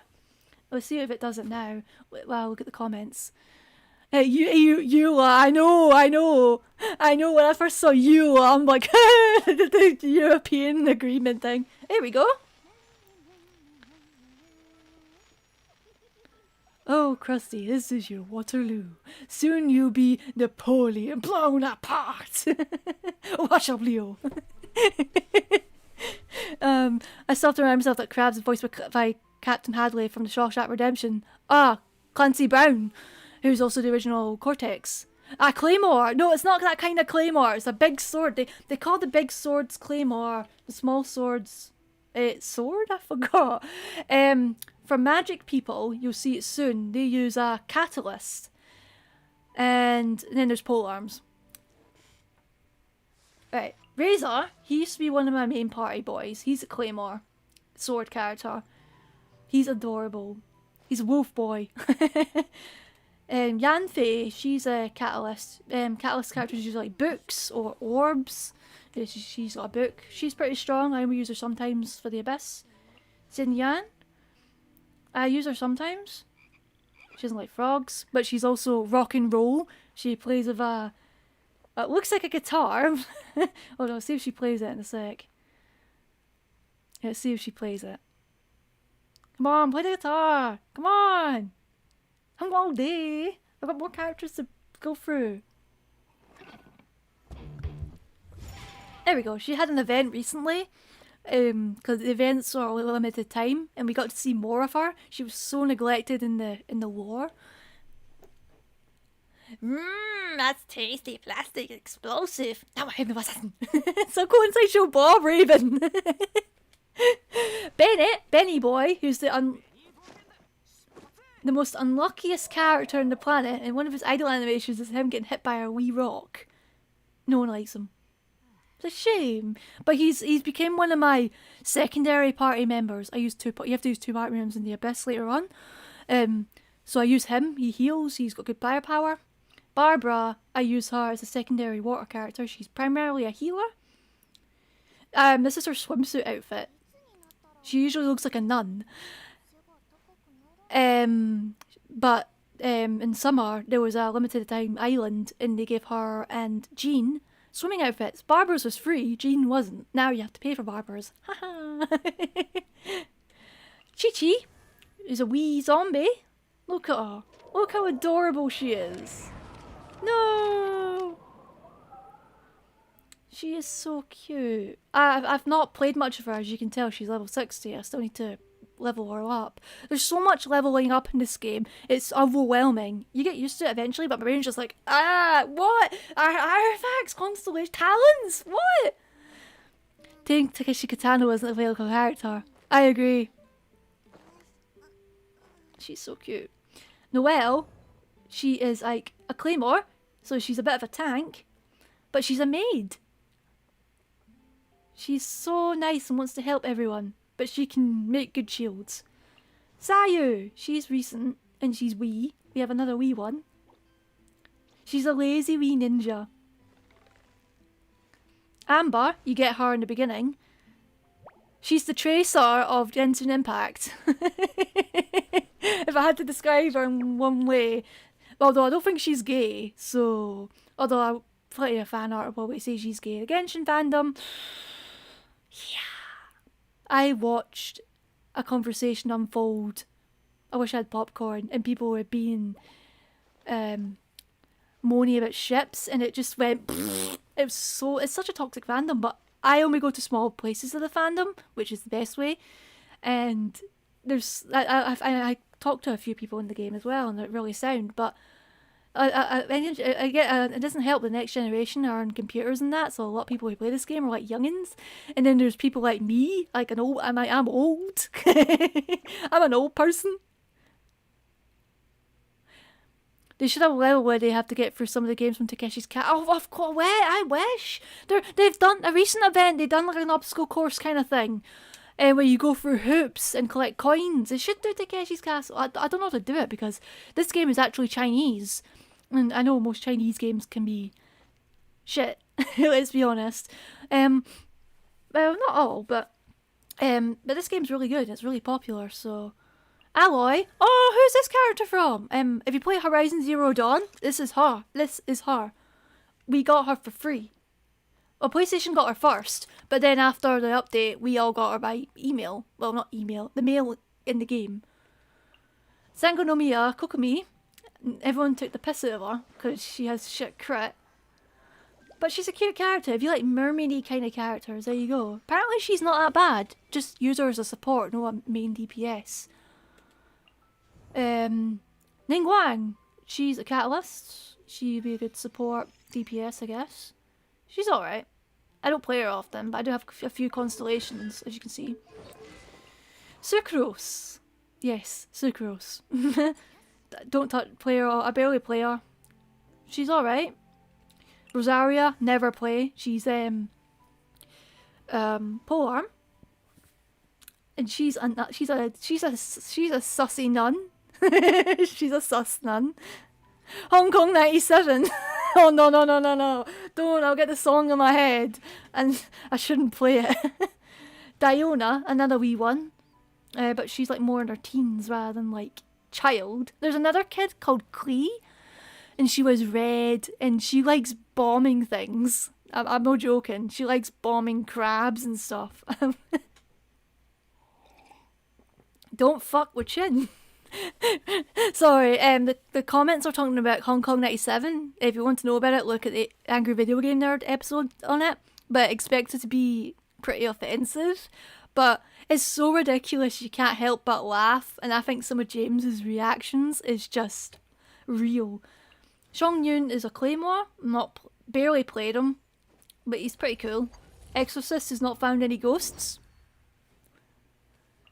Let's see if it does it now. Well, look at the comments. Eula, I know. When I first saw Eula, I'm like, the European agreement thing. Here we go. Oh, Krusty, this is your Waterloo. Soon you'll be Napoleon blown apart. Watch out, Leo. I still have to remind myself that Krabs is voiced by Captain Hadley from the Shawshank Redemption. Clancy Brown, who's also the original Cortex. Claymore! No, it's not that kind of Claymore. It's a big sword. They call the big swords Claymore. The small swords... sword? I forgot. For magic people, you'll see it soon. They use a catalyst. And then there's polearms. Right. Razor, he used to be one of my main party boys. He's a Claymore sword character. He's adorable. He's a wolf boy. Yanfei, she's a catalyst. Catalyst characters use like books or orbs. She's got a book. She's pretty strong. I use her sometimes for the abyss. Xin Yan, I use her sometimes. She doesn't like frogs, but she's also rock and roll. She plays with a... It looks like a guitar. Hold on, see if she plays it in a sec. Let's see if she plays it. Come on, play the guitar. Come on. I'm got all day. I've got more characters to go through. There we go. She had an event recently. Because the events are only limited time, and we got to see more of her. She was so neglected in the lore. That's tasty, plastic, explosive. Now I have So go inside show Bob Raven. Benny boy, who's the most unluckiest character on the planet, and one of his idol animations is him getting hit by a wee rock. No one likes him. It's a shame, but he's became one of my secondary party members. I use you have to use 2 party members in the abyss later on. So I use him. He heals. He's got good firepower. Barbara, I use her as a secondary water character. She's primarily a healer. This is her swimsuit outfit. She usually looks like a nun. But in summer there was a limited time island, and they gave her and Jean swimming outfits. Barbara's was free, Jean wasn't. Now you have to pay for Barbara's. Haha. Chi-Chi is a wee zombie. Look at her. Look how adorable she is. No! She is so cute. I've not played much of her, as you can tell. She's level 60. I still need to level her up. There's so much leveling up in this game. It's overwhelming. You get used to it eventually, but my brain's just like, what? Artifacts, constellation, talons? What? Takeshi Kitano isn't a available character. I agree. She's so cute. Noelle, she is like a claymore, so she's a bit of a tank, but she's a maid. She's so nice and wants to help everyone, but she can make good shields. Sayu, she's recent and she's wee. We have another wee one. She's a lazy wee ninja. Amber, you get her in the beginning. She's the Tracer of Genshin Impact. If I had to describe her in one way, although I don't think she's gay, so although I plenty of fan art will say she's gay. The Genshin fandom, yeah. I watched a conversation unfold. I wish I had popcorn, and people were being moany about ships, and it just went. It's such a toxic fandom, but I only go to small places of the fandom, which is the best way. And there's I talked to a few people in the game as well, and they're really sound, but I get it doesn't help the next generation are on computers and that, so a lot of people who play this game are like youngins, and then there's people like me, like I'm old. I'm an old person. They should have a level where they have to get through some of the games from Takeshi's Cat. Oh, of course, I wish. They've done a recent event. They've done like an obstacle course kind of thing, where you go through hoops and collect coins. They should do Takeshi's Castle. I don't know how to do it because this game is actually Chinese, and I know most Chinese games can be shit. Let's be honest. Well, not all, but this game's really good. It's really popular, so. Alloy? Oh, who's this character from? If you play Horizon Zero Dawn, this is her. This is her. We got her for free. Well, PlayStation got her first, but then after the update, we all got her by email. Well, not email, the mail in the game. Sango no Miya, Kokomi. Everyone took the piss out of her, because she has shit crit. But she's a cute character. If you like mermaidy kind of characters, there you go. Apparently she's not that bad. Just use her as a support, no a main DPS. Ningguang, she's a catalyst. She'd be a good support DPS, I guess. She's alright. I don't play her often, but I do have a few constellations, as you can see. Sucrose. Yes, Sucrose. Don't play her. I barely play her. She's alright. Rosaria, never play. She's polearm. And she's a sussy nun. She's a sus nun. Hong Kong 97. Oh, no, no, no, no, no. Don't, I'll get the song in my head. And I shouldn't play it. Diona, another wee one. But she's like more in her teens rather than like child. There's another kid called Clee. And she was red. And she likes bombing things. I'm not joking. She likes bombing crabs and stuff. Don't fuck with Chin. Sorry, the comments are talking about Hong Kong 97. If you want to know about it, look at the Angry Video Game Nerd episode on it. But expect it to be pretty offensive. But it's so ridiculous you can't help but laugh. And I think some of James's reactions is just real. Xiong Yun is a claymore. Barely played him. But he's pretty cool. Exorcist has not found any ghosts.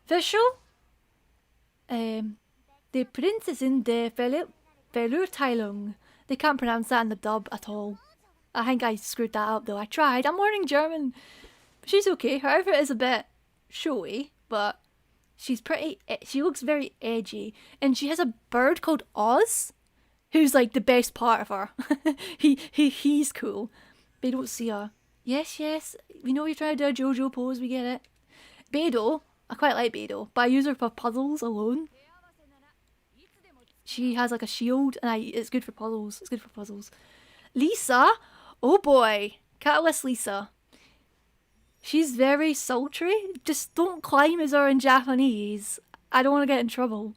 Visual. The princess in the Verurteilung. They can't pronounce that in the dub at all. I think I screwed that up though. I tried. I'm learning German. She's okay. Her outfit is a bit showy, but she's pretty. She looks very edgy, and she has a bird called Oz, who's like the best part of her. He's cool. They don't see her. Yes, yes. We know you're trying to do a JoJo pose. We get it. Beidou. I quite like Beidou, but I use her for puzzles alone. She has like a shield, and it's good for puzzles. It's good for puzzles. Lisa, oh boy, Catalyst Lisa. She's very sultry. Just don't climb as her in Japanese. I don't want to get in trouble.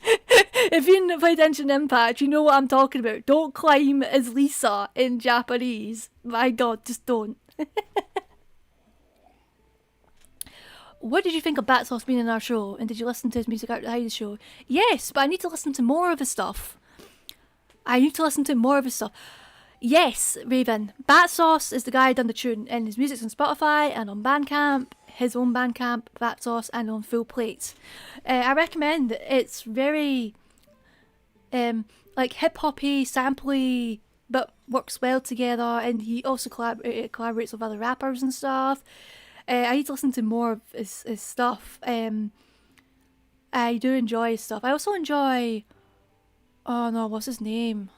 If you pay attention to Impact, you know what I'm talking about. Don't climb as Lisa in Japanese. My God, just don't. What did you think of Bat Sauce being in our show? And did you listen to his music out the show? Yes, but I need to listen to more of his stuff. Yes, Raven. Bat Sauce is the guy who done the tune, and his music's on Spotify and on Bandcamp, his own Bandcamp, Bat Sauce, and on Full Plate. I recommend it. It's very like hip-hoppy, sampley, but works well together, and he also collaborates with other rappers and stuff. I need to listen to more of his stuff. I do enjoy his stuff. I also enjoy... Oh no, what's his name?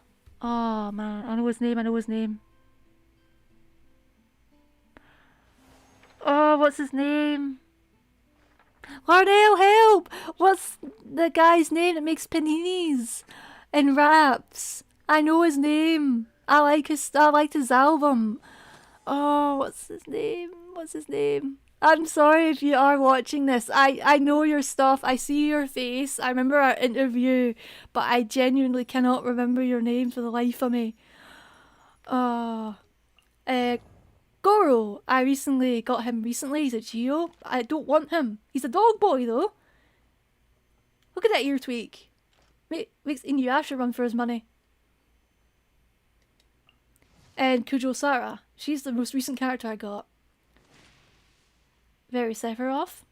Oh man, I know his name. Oh, what's his name? Larnell, help! What's the guy's name that makes paninis and raps? I know his name. I liked his album. Oh, what's his name? I'm sorry if you are watching this. I know your stuff. I see your face. I remember our interview, but I genuinely cannot remember your name for the life of me. Goro. I recently got him recently. He's a Geo. I don't want him. He's a dog boy though. Look at that ear tweak. Makes Inuyasha run for his money. And Kujo Sara. She's the most recent character I got. Very Sephiroth.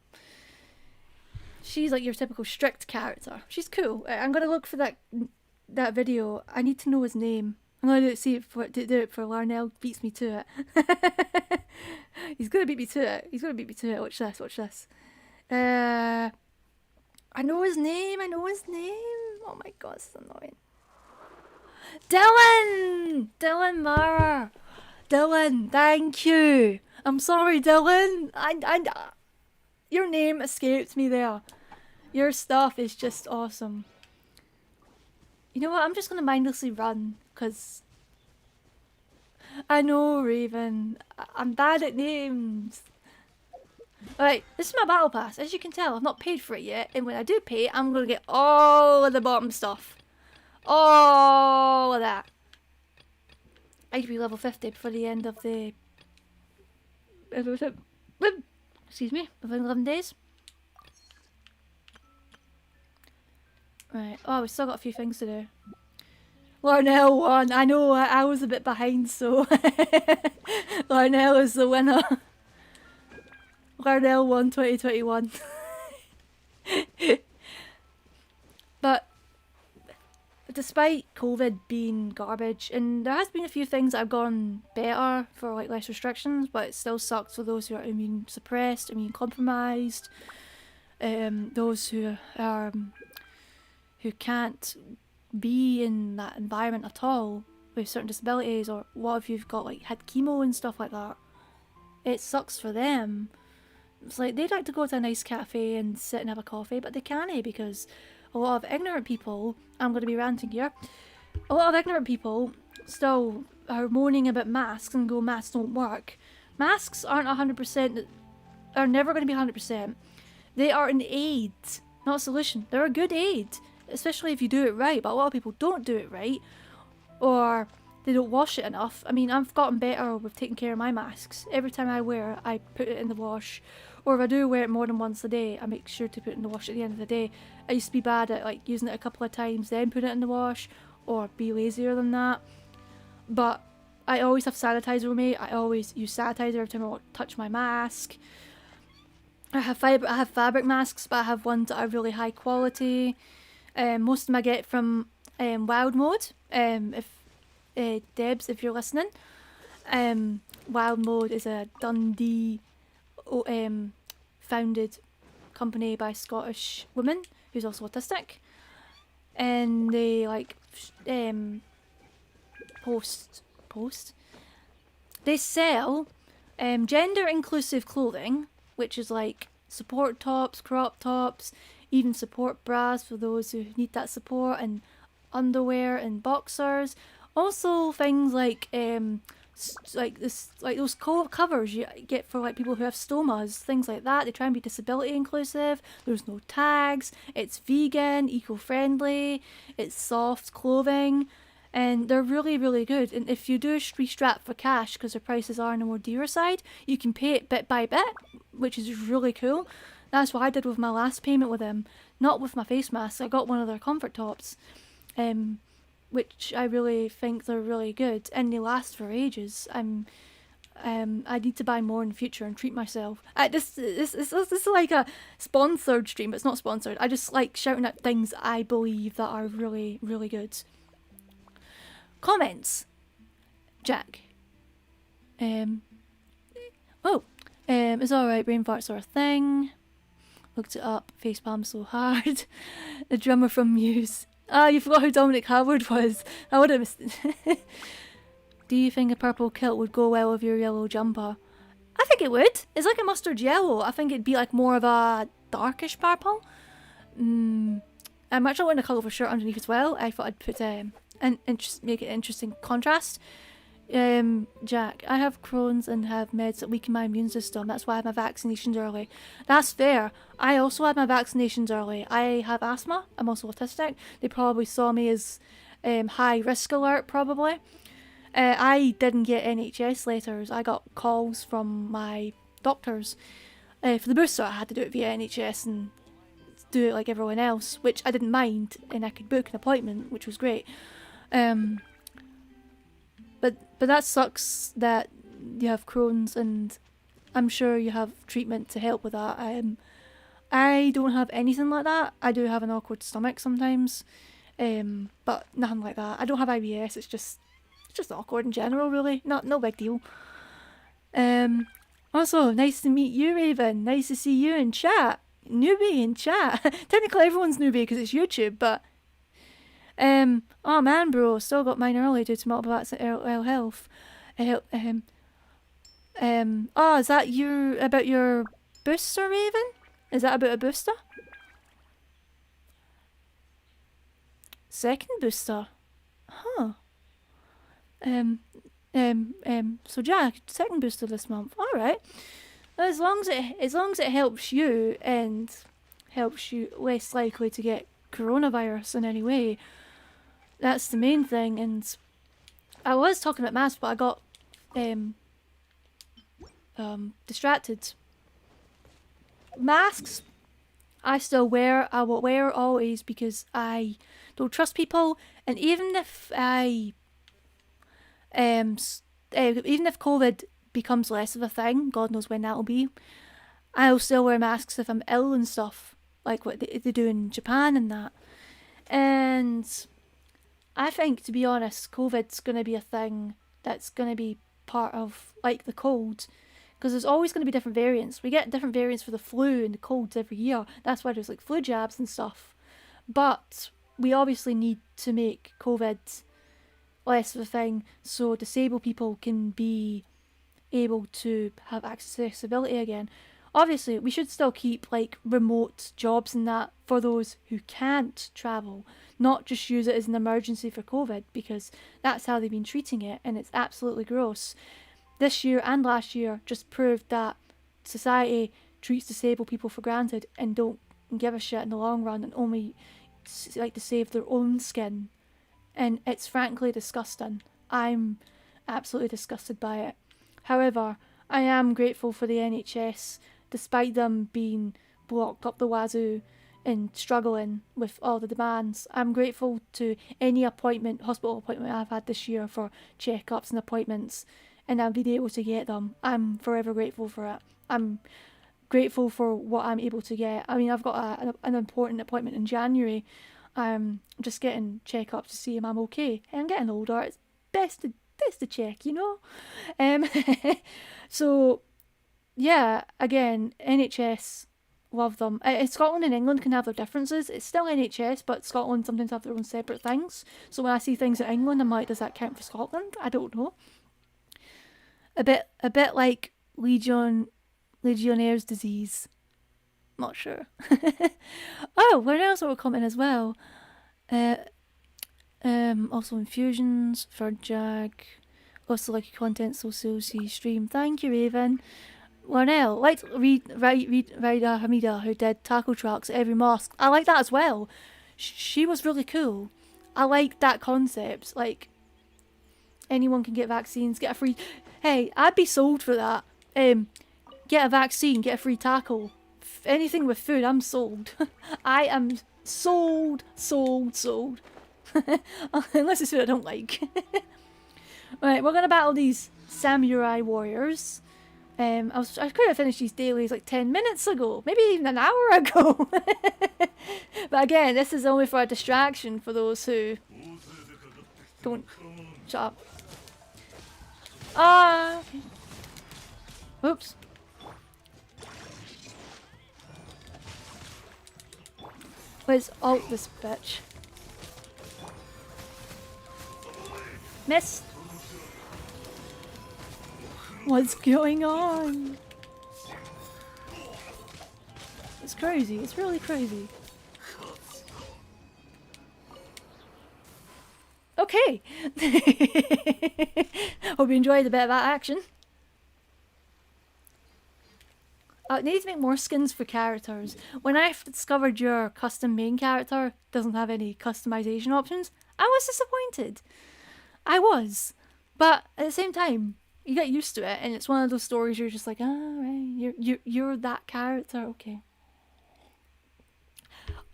She's like your typical strict character. She's cool. I'm gonna look for that video. I need to know his name. I'm gonna do it for Larnell beats me to it. He's gonna beat me to it. Watch this. I know his name. Oh my God, this is annoying. Dylan Mara. Dylan, thank you. I'm sorry, Dylan. Your name escaped me there. Your stuff is just awesome. You know what? I'm just gonna mindlessly run, because I know, Raven. I'm bad at names. Alright, this is my battle pass. As you can tell, I've not paid for it yet, and when I do pay, I'm gonna get all of the bottom stuff. All of that. I could be level 50 before the end of the... Excuse me, within 11 days. Right, oh, we still got a few things to do. Larnell won. I know, I was a bit behind, so... Larnell is the winner. Larnell won 2021. But... despite COVID being garbage, and there has been a few things that have gone better for like less restrictions, but it still sucks for those who are immune suppressed, immune compromised, those who are who can't be in that environment at all with certain disabilities, or what if you've got like had chemo and stuff like that. It sucks for them. It's like they'd like to go to a nice cafe and sit and have a coffee, but they can't because a lot of ignorant people, I'm going to be ranting here, a lot of ignorant people still are moaning about masks and go, masks don't work. Masks aren't 100%, are never going to be 100%. They are an aid, not a solution. They're a good aid, especially if you do it right, but a lot of people don't do it right, or they don't wash it enough. I mean, I've gotten better with taking care of my masks. Every time I wear it, I put it in the wash, or if I do wear it more than once a day, I make sure to put it in the wash at the end of the day. I used to be bad at like using it a couple of times, then put it in the wash, or be lazier than that. But I always have sanitizer with me. I always use sanitizer every time I touch my mask. I have fabric masks, but I have ones that are really high quality. Most of them I get from Wild Mode. If Debs, if you're listening, Wild Mode is a Dundee founded company by a Scottish woman who's also autistic, and they like post. They sell gender inclusive clothing, which is like support tops, crop tops, even support bras for those who need that support, and underwear and boxers. Also things like those covers you get for like people who have stomas, things like that. They try and be disability inclusive. There's no tags. It's vegan, eco-friendly. It's soft clothing, and they're really, really good. And if you do restrap for cash, because their prices are on the more dearer side, you can pay it bit by bit, which is really cool. That's what I did with my last payment with them. Not with my face mask. I got one of their comfort tops, which I really think they're really good, and they last for ages. I need to buy more in the future and treat myself. This is like a sponsored stream, but it's not sponsored. I just like shouting out things I believe that are really, really good. Comments. Jack. It's alright, brain farts are a thing. Looked it up, facepalm so hard. The drummer from Muse. Ah, you forgot who Dominic Howard was. I would have missed it. Do you think a purple kilt would go well with your yellow jumper? I think it would. It's like a mustard yellow. I think it'd be like more of a darkish purple. I'm actually wearing a colourful shirt underneath as well. I thought I'd put and just make it an interesting contrast. Jack, I have Crohn's and have meds that weaken my immune system. That's why I had my vaccinations early. That's fair. I also had my vaccinations early. I have asthma. I'm also autistic. They probably saw me as high risk alert, probably. I didn't get NHS letters. I got calls from my doctors. For the booster, I had to do it via NHS and do it like everyone else, which I didn't mind, and I could book an appointment, which was great. But that sucks that you have Crohn's, and I'm sure you have treatment to help with that. I don't have anything like that. I do have an awkward stomach sometimes, but nothing like that. I don't have IBS. It's just awkward in general, really. No big deal. Also, nice to meet you, Raven. Nice to see you in chat. Newbie in chat. Technically, everyone's newbie because it's YouTube, but. Oh man, bro, still got mine early due to multiple accident ill health. Oh, is that about your booster, Raven? Is that about a booster? Second booster? Huh. So Jack, second booster this month. Alright. As long as it helps you and helps you less likely to get coronavirus in any way, that's the main thing. And I was talking about masks, but I got distracted. Masks I still wear. I will wear always because I don't trust people, and even if even if COVID becomes less of a thing, God knows when that'll be, I'll still wear masks if I'm ill and stuff, like what they do in Japan and that. And I think, to be honest, COVID's going to be a thing that's going to be part of, like, the cold. Because there's always going to be different variants. We get different variants for the flu and the colds every year. That's why there's, like, flu jabs and stuff. But we obviously need to make COVID less of a thing so disabled people can be able to have accessibility again. Obviously, we should still keep like remote jobs and that for those who can't travel, not just use it as an emergency for COVID, because that's how they've been treating it, and it's absolutely gross. This year and last year just proved that society treats disabled people for granted and don't give a shit in the long run and only like to save their own skin. And it's frankly disgusting. I'm absolutely disgusted by it. However, I am grateful for the NHS, despite them being blocked up the wazoo and struggling with all the demands. I'm grateful to any hospital appointment I've had this year for checkups and appointments, and I've been able to get them. I'm forever grateful for it. I'm grateful for what I'm able to get. I mean, I've got an important appointment in January. I'm just getting checkups to see if I'm okay. And I'm getting older. It's best to check, you know? So, yeah, again, NHS, love them. Scotland and England can have their differences. It's still NHS, but Scotland sometimes have their own separate things. So when I see things in England, I'm like, does that count for Scotland? I don't know. A bit like Legionnaire's disease. Not sure. Oh, where else are we commenting as well? Also infusions for Jag. Also like content socially stream. Thank you, Raven. Warnell, like Rida Hamida, who did taco trucks at every mosque. I like that as well. She was really cool. I like that concept. Like, anyone can get vaccines, get a free... Hey, I'd be sold for that. Get a vaccine, get a free taco. Anything with food, I'm sold. I am sold. Unless it's food I don't like. Right, we're gonna battle these samurai warriors. I could have finished these dailies like 10 minutes ago, maybe even an hour ago. But again, this is only for a distraction for those who don't shut up. Okay. Oops. Let's ult this bitch. Miss. What's going on? It's crazy. It's really crazy. Okay. Hope you enjoyed a bit of that action. I need to make more skins for characters. When I discovered your custom main character doesn't have any customization options, I was disappointed. I was. But at the same time, you get used to it, and it's one of those stories you're just like, ah, right, you're that character, okay.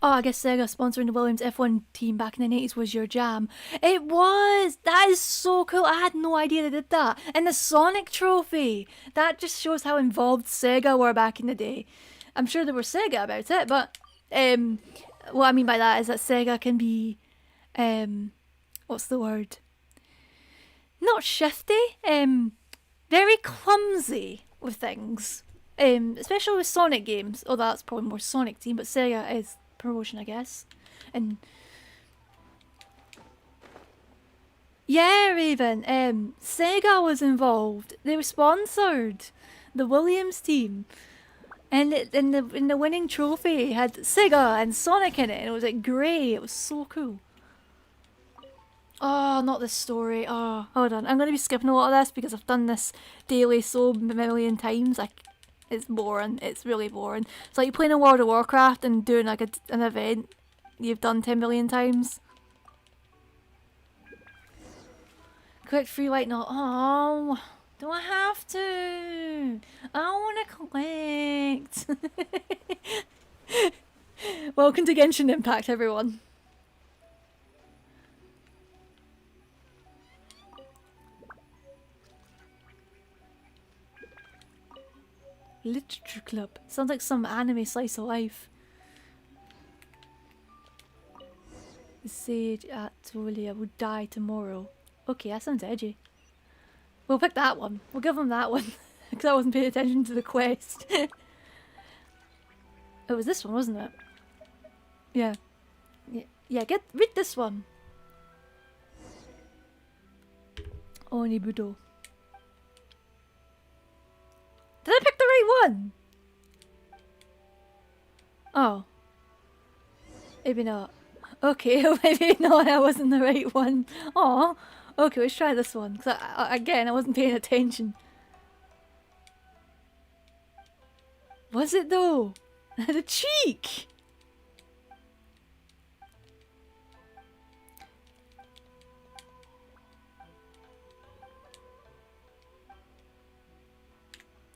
Oh, I guess Sega sponsoring the Williams F1 team back in the 80s was your jam. It was! That is so cool. I had no idea they did that. And the Sonic trophy. That just shows how involved Sega were back in the day. I'm sure they were Sega about it, but what I mean by that is that Sega can be, what's the word? Not shifty, very clumsy with things. Especially with Sonic games. Oh, that's probably more Sonic team, but Sega is promotion, I guess. And yeah, Raven, Sega was involved. They were sponsored the Williams team, and in the winning trophy had Sega and Sonic in it, and it was like great. It was so cool. Oh, not this story. Oh, hold on. I'm going to be skipping a lot of this because I've done this daily so million times. It's boring. It's really boring. It's like playing a World of Warcraft and doing like an event you've done 10 million times. Quick free light note. Oh, do I have to? I want to collect. Welcome to Genshin Impact, everyone. Literature club. Sounds like some anime slice of life. The sage at Tolia will die tomorrow. Okay, that sounds edgy. We'll pick that one. We'll give him that one. Because I wasn't paying attention to the quest. It was this one, wasn't it? Yeah. Yeah, read this one. Onibudo. Did I pick the right one? Oh. Maybe not. Okay, maybe not, that wasn't the right one. Oh. Okay, let's try this one. Cause again, I wasn't paying attention. Was it though? The cheek!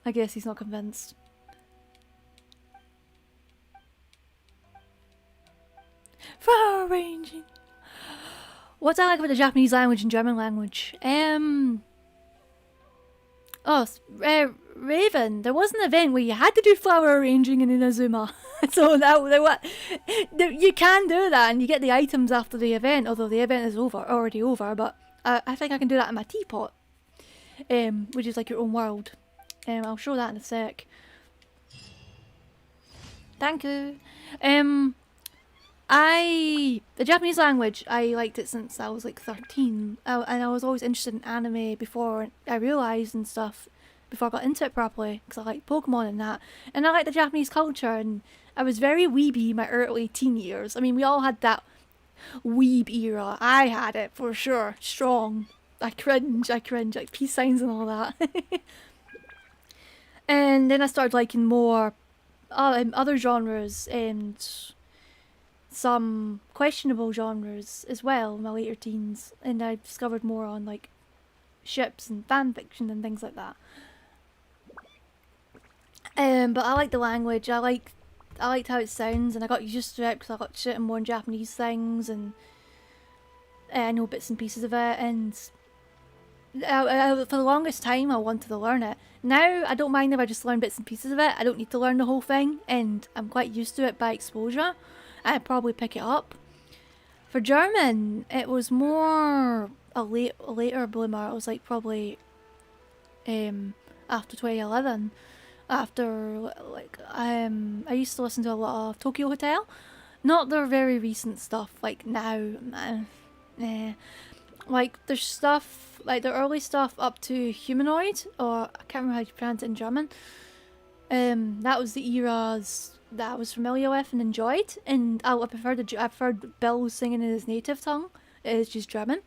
I guess he's not convinced. Far ranging. What I like about the Japanese language and German language? Raven, there was an event where you had to do flower arranging in Inazuma. So you can do that and you get the items after the event, although the event is already over, but I think I can do that in my teapot. Which is like your own world. I'll show that in a sec. Thank you. The Japanese language, I liked it since I was like 13, and I was always interested in anime before I realised and stuff, before I got into it properly, because I liked Pokemon and that, and I liked the Japanese culture, and I was very weeby in my early teen years. I mean, we all had that weeb era. I had it, for sure, strong. I cringe, like peace signs and all that. And then I started liking more other genres, and some questionable genres as well in my later teens, and I discovered more on like ships and fan fiction and things like that. But I like the language. I liked how it sounds, and I got used to it because I got shit more in Japanese things, and I know bits and pieces of it. And for the longest time, I wanted to learn it. Now I don't mind if I just learn bits and pieces of it. I don't need to learn the whole thing, and I'm quite used to it by exposure. I'd probably pick it up. For German, it was more a later bloomer. It was like probably after 2011. After I used to listen to a lot of Tokyo Hotel, not their very recent stuff like now. Like their stuff, like their early stuff up to Humanoid, or I can't remember how you pronounce it in German. That was the eras that I was familiar with and enjoyed, and I preferred Bill singing in his native tongue. It's just German.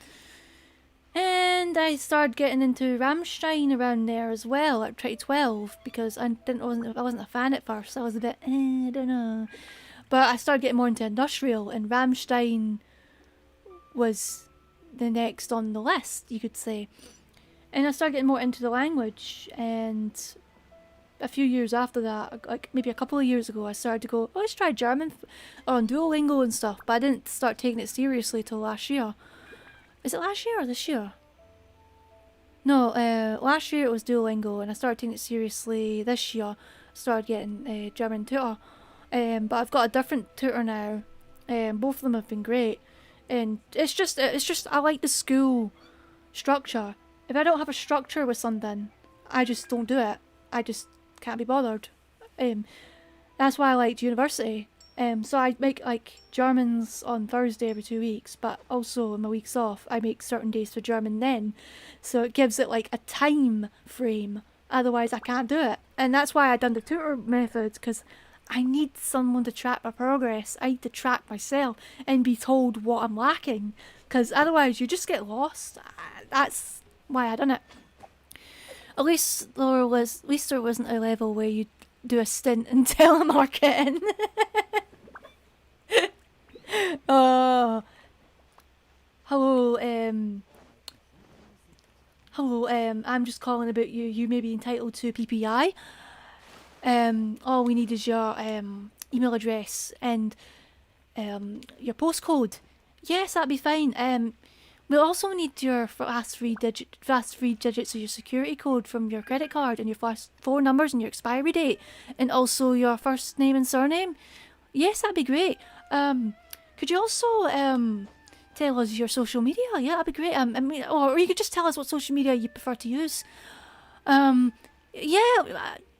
And I started getting into Rammstein around there as well at 2012, because I wasn't a fan at first. I was a bit I don't know, but I started getting more into industrial, and Rammstein was the next on the list, you could say. And I started getting more into the language, and a few years after that, like maybe a couple of years ago, I started to go, oh, let's try German on Duolingo and stuff, but I didn't start taking it seriously till last year. Is it last year or this year? No, last year it was Duolingo, and I started taking it seriously this year. I started getting German tutor, but I've got a different tutor now. Both of them have been great, and it's just I like the school structure. If I don't have a structure with something, I just don't do it. I just can't be bothered. That's why I liked university. So I make like Germans on Thursday every 2 weeks, but also in my weeks off I make certain days for German then, so it gives it like a time frame. Otherwise I can't do it, and that's why I done the tutor method, because I need someone to track my progress. I need to track myself and be told what I'm lacking, because otherwise you just get lost. That's why I done it. At least there wasn't a level where you do a stint in telemarketing. Hello, I'm just calling about you. You may be entitled to PPI. All we need is your email address and your postcode. Yes, that'd be fine. We'll also need your last three digits of your security code from your credit card, and your first 4 numbers and your expiry date, and also your first name and surname. Yes, that'd be great. Could you also tell us your social media? Yeah, that'd be great. Or you could just tell us what social media you prefer to use. Yeah,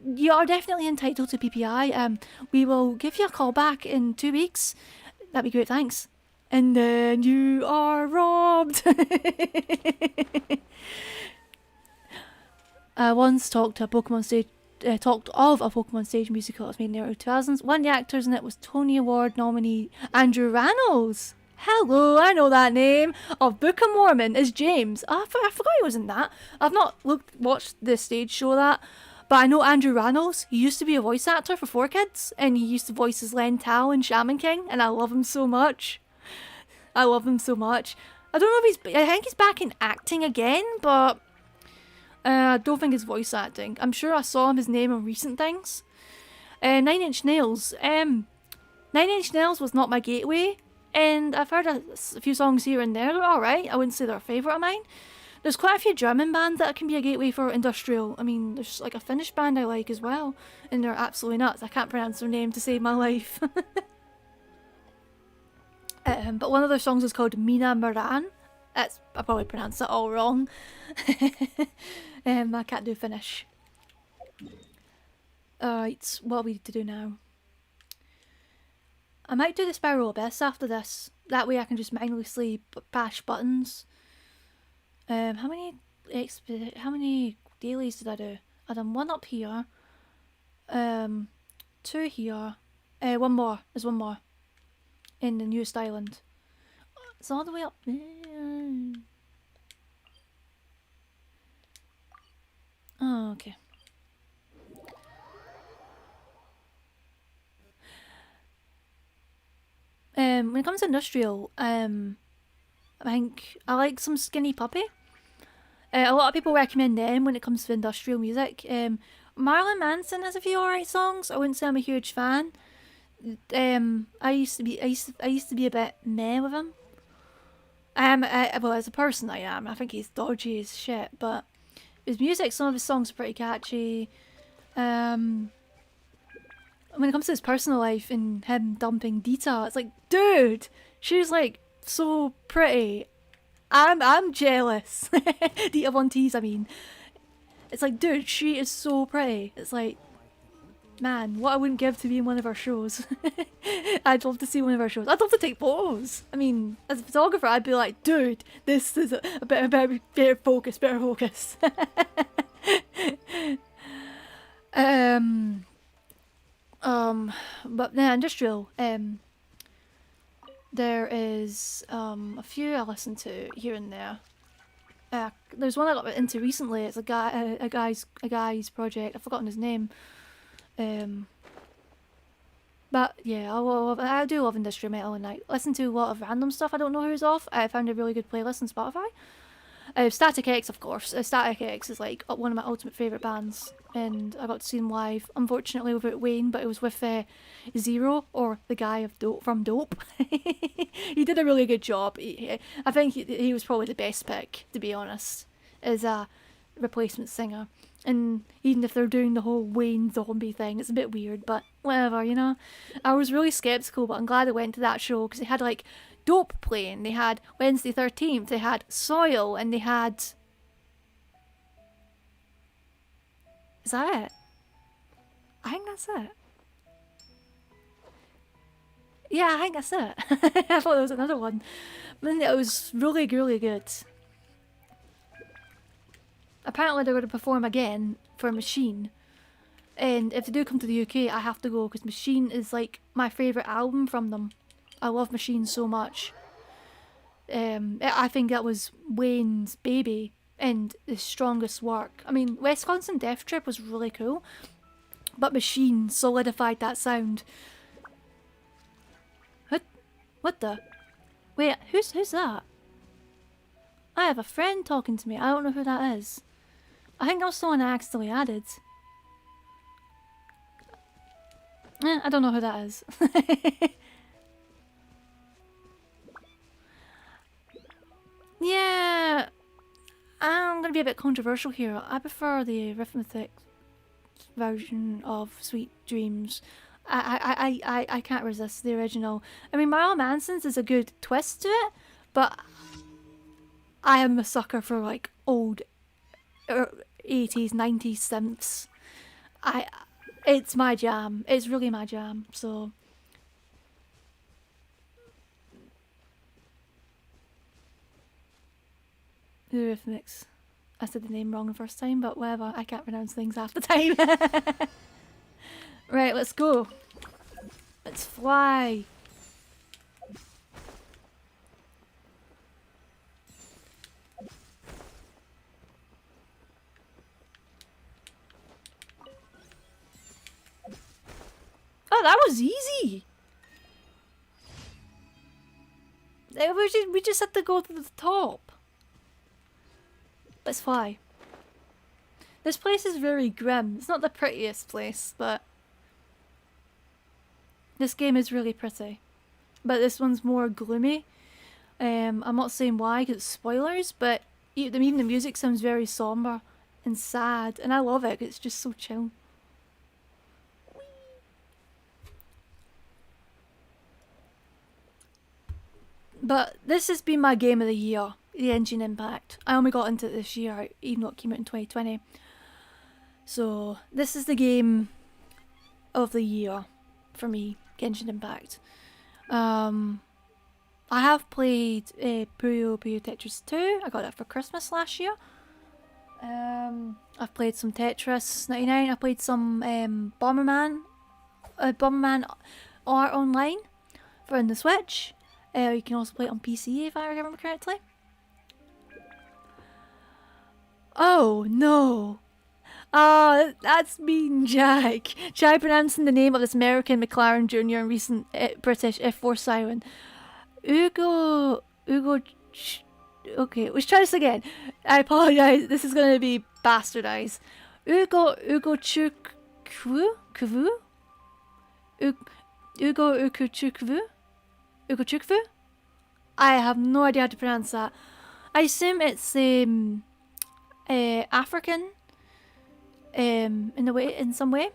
you are definitely entitled to PPI. We will give you a call back in 2 weeks. That'd be great, thanks. and then you are robbed. I once talked of a Pokemon stage musical that was made in the early 2000s. One of the actors in it was Tony Award nominee Andrew Rannells. Hello, I know that name. Of Book of Mormon is James. Oh, I forgot he was in that. I've not watched the stage show that, but I know Andrew Rannells. He used to be a voice actor for 4Kids, and he used to voice as Len Tal in Shaman King, and I love him so much. I love him so much. I don't know if I think he's back in acting again, but I don't think it's voice acting. I'm sure I saw his name on recent things. 9 Inch Nails. 9 Inch Nails was not my gateway, and I've heard a few songs here and there. They're alright. I wouldn't say they're a favourite of mine. There's quite a few German bands that can be a gateway for industrial. I mean, there's like a Finnish band I like as well, and they're absolutely nuts. I can't pronounce their name to save my life. But one of their songs is called Mina Moran. I probably pronounced that all wrong. I can't do Finnish. Alright, what are we to do now? I might do the Spiral Abyss after this. That way I can just mindlessly bash buttons. How many dailies did I do? I done one up here. 2 here. One more. There's one more. In the newest island. It's all the way up there. Oh, okay. When it comes to industrial, I think I like some Skinny Puppy. A lot of people recommend them when it comes to industrial music. Marilyn Manson has a few alright songs. I wouldn't say I'm a huge fan. I used to be a bit meh with him. Well, as a person I am. I think he's dodgy as shit, but his music, some of his songs are pretty catchy. When it comes to his personal life and him dumping Dita, it's like, dude, she's like so pretty. I'm jealous. Dita Von Teese, I mean. It's like, dude, she is so pretty. It's like, man, what I wouldn't give to be in one of her shows. I'd love to see one of her shows. I'd love to take photos. I mean, as a photographer, I'd be like, dude, this is a better focus. But yeah, industrial. There is a few I listen to here and there. There's one I got into recently. It's a guy's project. I've forgotten his name. But yeah, I do love industrial metal, and I listen to a lot of random stuff I don't know who's off. I found a really good playlist on Spotify. Static X, of course. Static X is like one of my ultimate favourite bands, and I got to see them live. Unfortunately, without Wayne, but it was with Zero, or the guy from Dope. He did a really good job. I think he was probably the best pick, to be honest, as a replacement singer. And even if they're doing the whole Wayne zombie thing, it's a bit weird, but whatever, you know. I was really sceptical, but I'm glad I went to that show, because they had like Dope playing, they had Wednesday 13th, they had Soil, and they had... Is that it? I think that's it. Yeah, I think that's it. I thought there was another one. But it was really, really good. Apparently they're going to perform again for Machine. And if they do come to the UK, I have to go, because Machine is like my favourite album from them. I love Machine so much. I think that was Wayne's baby and his strongest work. I mean, Wisconsin Death Trip was really cool, but Machine solidified that sound. What the? Wait, who's that? I have a friend talking to me. I don't know who that is. I think that was someone I accidentally added. I don't know who that is. Yeah, I'm gonna be a bit controversial here. I prefer the arithmetic version of Sweet Dreams. I can't resist the original. I mean, Marilyn Manson's is a good twist to it, but I am a sucker for like old 80s, 90s synths. It's my jam. It's really my jam. So Eurythmics. I said the name wrong the first time, but whatever. I can't pronounce things half the time. Right, let's go. Let's fly. Oh, that was easy. We just had to go to the top. Let's fly. This place is very grim. It's not the prettiest place, but this game is really pretty. But this one's more gloomy. I'm not saying why, because it's spoilers, but even the music sounds very somber and sad, and I love it. It's just so chill. But this has been my game of the year, the Engine Impact. I only got into it this year, even though it came out in 2020. So this is the game of the year for me, Genshin Impact. I have played Puyo Puyo Tetris 2. I got that for Christmas last year. I've played some Tetris 99. I played some Bomberman Art Online for the Switch. You can also play it on PC if I remember correctly. Oh no! Ah, that's mean, Jack. Try pronouncing the name of this American McLaren Jr. and recent British F4 siren. Okay, let's try this again. I apologise. This is going to be bastardised. Ugo Chukwu? Ugo Chukwu? I have no idea how to pronounce that. I assume it's African in some way.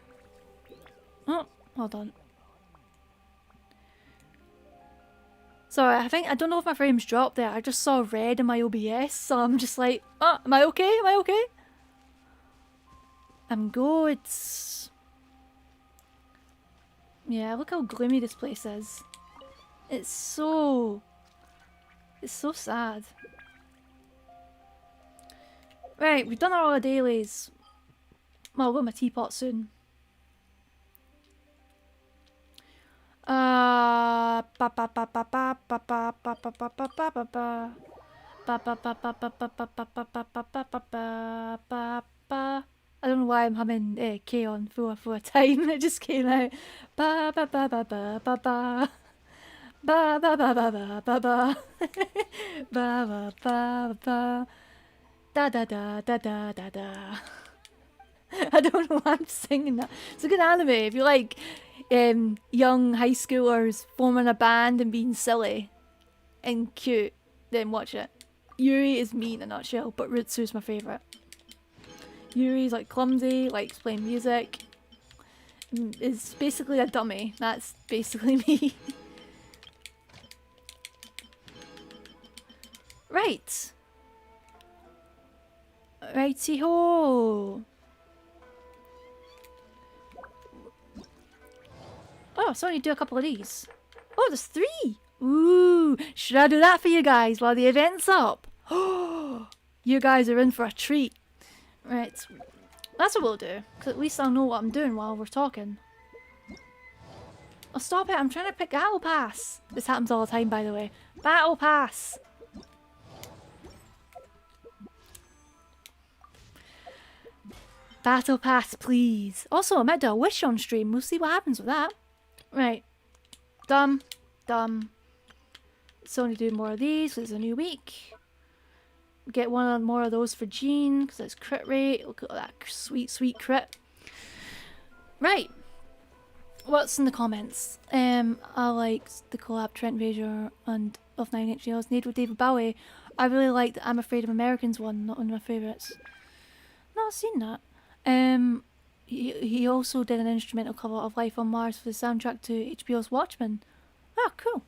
Oh, hold on. Sorry, I don't know if my frames dropped there. I just saw red in my OBS, so I'm just like, oh, am I okay? Am I okay? I'm good. Yeah, look how gloomy this place is. It's so sad. Right, we've done all our dailies. Well, I'll go to my teapot soon. I don't know why I'm humming K on for a time. It just came out. Ba ba ba ba ba ba ba. Ba ba ba ba ba ba ba. Ba ba ba ba. Da da da da da da da. I don't know why I'm singing that. It's a good anime. If you like young high schoolers forming a band and being silly and cute, then watch it. Yuri is me in a nutshell, but Ritsu's my favourite. Yuri's like clumsy, likes playing music, is basically a dummy. That's basically me. Right. Righty-ho. Oh, so I need to do a couple of these. Oh, there's 3! Ooh, should I do that for you guys while the event's up? Oh, you guys are in for a treat. Right, that's what we'll do, because at least I'll know what I'm doing while we're talking. Oh, stop it, I'm trying to pick Battle Pass. This happens all the time, by the way. Battle Pass! Battle Pass, please. Also, I might do a wish on stream. We'll see what happens with that. Right. Dumb. So I need to do more of these because it's a new week. Get one more of those for Jean because it's crit rate. Look at that sweet crit. Right. What's in the comments? I liked the collab Trent Reznor and of 9 Inch Nails. Made with David Bowie. I really liked the I'm Afraid of Americans one. Not one of my favourites. Not seen that. He also did an instrumental cover of Life on Mars for the soundtrack to HBO's Watchmen. Ah, cool.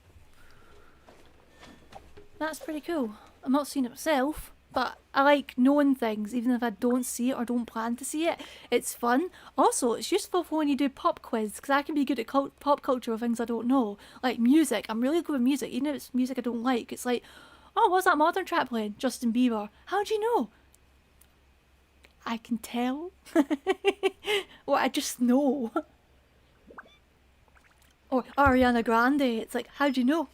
That's pretty cool. I've not seen it myself, but I like knowing things, even if I don't see it or don't plan to see it. It's fun. Also, it's useful for when you do pop quiz, because I can be good at pop culture with things I don't know. Like music. I'm really good with music, even if it's music I don't like. It's like, Oh, what's that modern trap playing? Justin Bieber. How'd you know? I can tell. Well, I just know. Or Ariana Grande. It's like, how'd you know?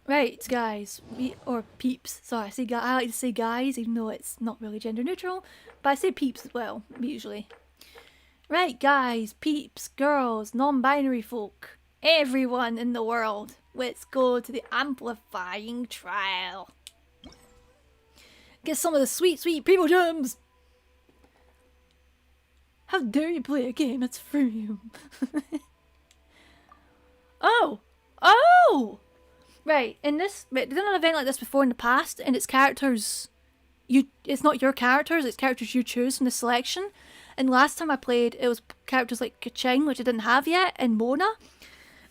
Right, guys, or peeps. Sorry, I like to say guys, even though it's not really gender neutral, but I say peeps as well, usually. Right, guys, peeps, girls, non-binary folk, everyone in the world, let's go to the amplifying trial. Get some of the sweet, sweet people gems. How dare you play a game that's freemium? Oh! Oh! Right, they've done an event like this before in the past, and it's characters, it's not your characters, it's characters you choose from the selection. And last time I played, it was characters like Kaching, which I didn't have yet, and Mona.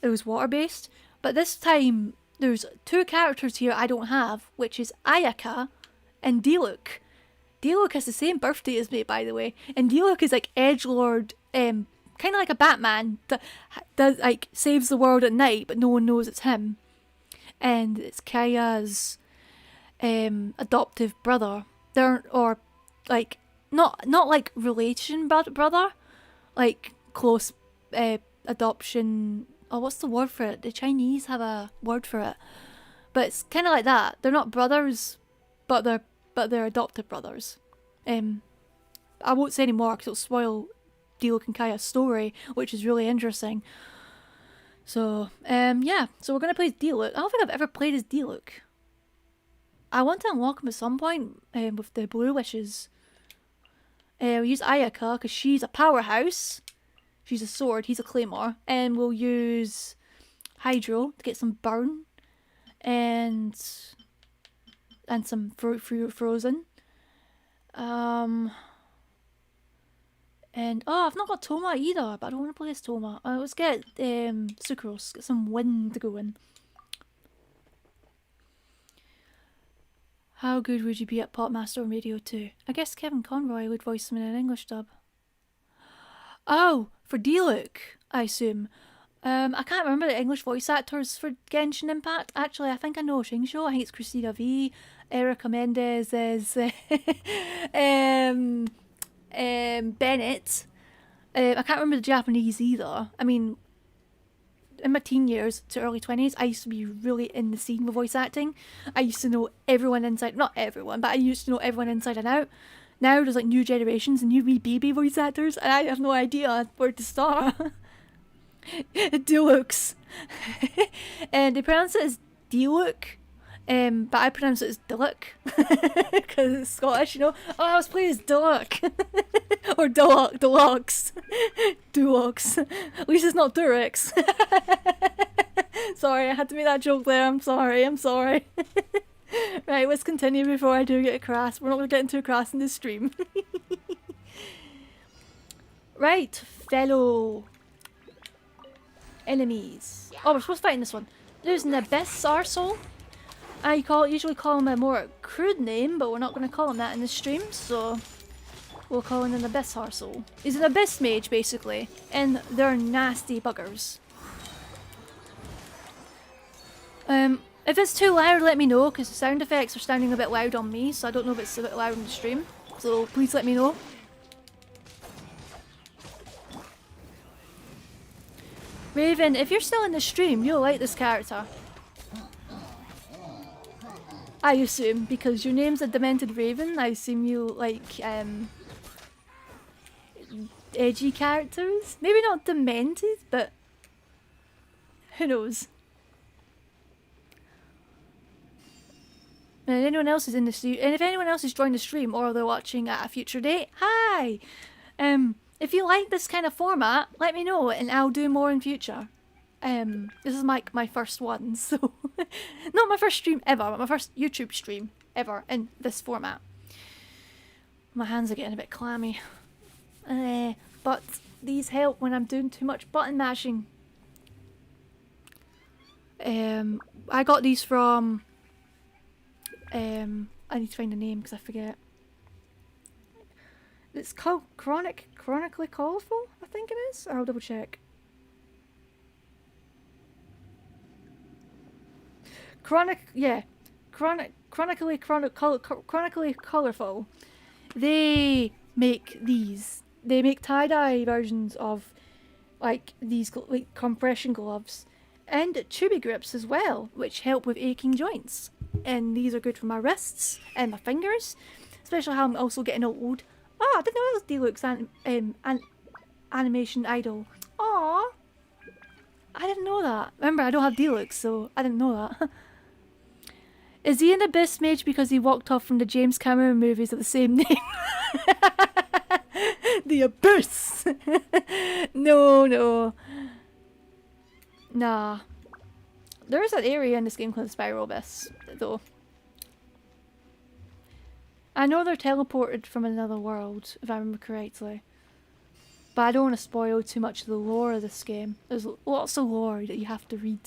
It was water-based. But this time, there's 2 characters here I don't have, which is Ayaka and Diluc. Diluc has the same birthday as me, by the way, and Diluc is like edgelord, kind of like a Batman, that does like saves the world at night, but no one knows it's him. And it's Kaya's adoptive brother. Or like not like relation brother, like close adoption. Oh, what's the word for it? The Chinese have a word for it, but it's kind of like that. They're not brothers, but they're adopted brothers. I won't say any more because it'll spoil Diluc and Kaya's story, which is really interesting. So, yeah. So we're going to play as Diluc. I don't think I've ever played as Diluc. I want to unlock him at some point with the blue wishes. We'll use Ayaka because she's a powerhouse. She's a sword, he's a claymore. And we'll use Hydro to get some burn. And some frozen. And I've not got Toma either, but I don't want to play as Toma. Let's get Sucrose, get some wind going. How good would you be at Popmaster on Radio 2? I guess Kevin Conroy would voice him in an English dub. Oh, for Diluc, I assume. I can't remember the English voice actors for Genshin Impact. Actually, I think I know Shingsho. I think it's Christina V. Erica Mendez is Bennett. I can't remember the Japanese either. I mean, in my teen years to early 20s, I used to be really in the scene with voice acting. I used to know everyone inside, not everyone, but I used to know everyone inside and out. Now there's like new generations and new wee baby voice actors, and I have no idea where to start. Diluc. And they pronounce it as Diluc. But I pronounce it as Diluc because it's Scottish, you know. Oh, I was playing as Diluc or Deluxe. At least it's not Durex. Sorry, I had to make that joke there. I'm sorry. Right, let's continue before I do get a crass. We're not going to get into a crass in this stream. Right, fellow enemies. Oh, we're supposed to fight in this one. There's an Abyss Arsehole. I usually call him a more crude name, but we're not going to call him that in this stream, so we'll call him an Abyss Arsehole. He's an Abyss Mage, basically, and they're nasty buggers. If it's too loud, let me know, because the sound effects are sounding a bit loud on me, so I don't know if it's a bit loud on the stream, so please let me know. Raven, if you're still in the stream, you'll like this character. I assume, because your name's a Demented Raven, I assume you like edgy characters. Maybe not demented, but who knows. And anyone else is in the stream, and if anyone else has joined the stream or they're watching at a future date, hi! If you like this kind of format, let me know and I'll do more in future. This is my first one, so not my first stream ever, but my first YouTube stream ever in this format. My hands are getting a bit clammy, but these help when I'm doing too much button mashing. I got these from. I need to find the name because I forget. It's called Chronically Colourful, I think it is. I'll double check. chronically colorful. They make these. They make tie-dye versions of like these like compression gloves and tubey grips as well, which help with aching joints. And these are good for my wrists and my fingers, especially how I'm also getting old. Oh, I didn't know it was Deluxe animation idol. Aw, I didn't know that. Remember, I don't have Deluxe, so I didn't know that. Is he an Abyss Mage because he walked off from the James Cameron movies of the same name? The Abyss! No. Nah. There is an area in this game called the Spiral Abyss, though. I know they're teleported from another world, if I remember correctly. But I don't want to spoil too much of the lore of this game. There's lots of lore that you have to read.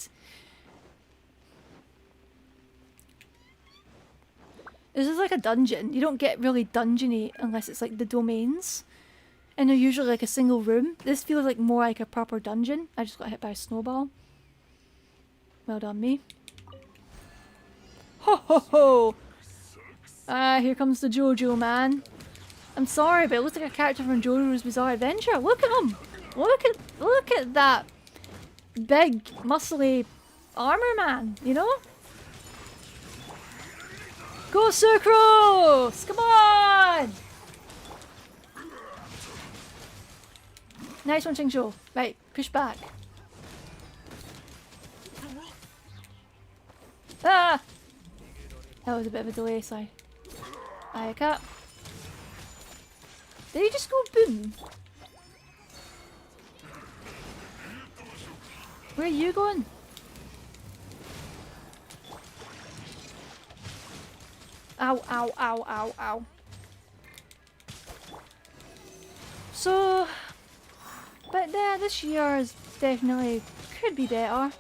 This is like a dungeon. You don't get really dungeony unless it's like the domains. And they're usually like a single room. This feels like more like a proper dungeon. I just got hit by a snowball. Well done, me. Ho ho ho! Ah, here comes the JoJo man. I'm sorry, but it looks like a character from JoJo's Bizarre Adventure. Look at him! Look at that big, muscly armor man, you know? Go Sucrose! Come on! Nice one, Chingsho. Right, push back. Ah! That was a bit of a delay, sorry. Hiya, cat. Did he just go boom? Where are you going? Ow, ow, ow, ow, ow. So, but yeah, this year is definitely, could be better.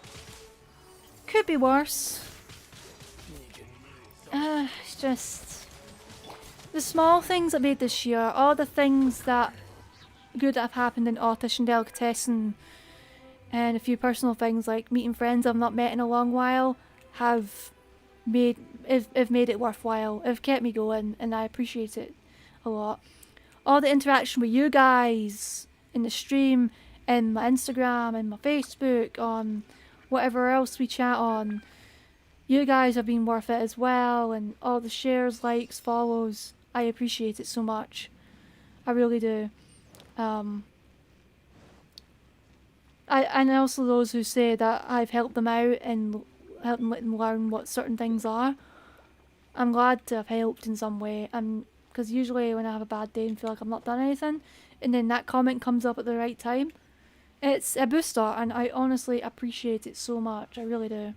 Could be worse. It's just the small things that made this year, all the things that good that have happened in Aut-Ish and Delicatessen, and a few personal things like meeting friends I've not met in a long while have made it worthwhile. Have kept me going, and I appreciate it a lot. All the interaction with you guys in the stream, and my Instagram, and my Facebook, on whatever else we chat on. You guys have been worth it as well, and all the shares, likes, follows. I appreciate it so much. I really do. And also those who say that I've helped them out and helped them let them learn what certain things are. I'm glad to have helped in some way. Because usually when I have a bad day and feel like I've not done anything, and then that comment comes up at the right time, it's a booster, and I honestly appreciate it so much. I really do.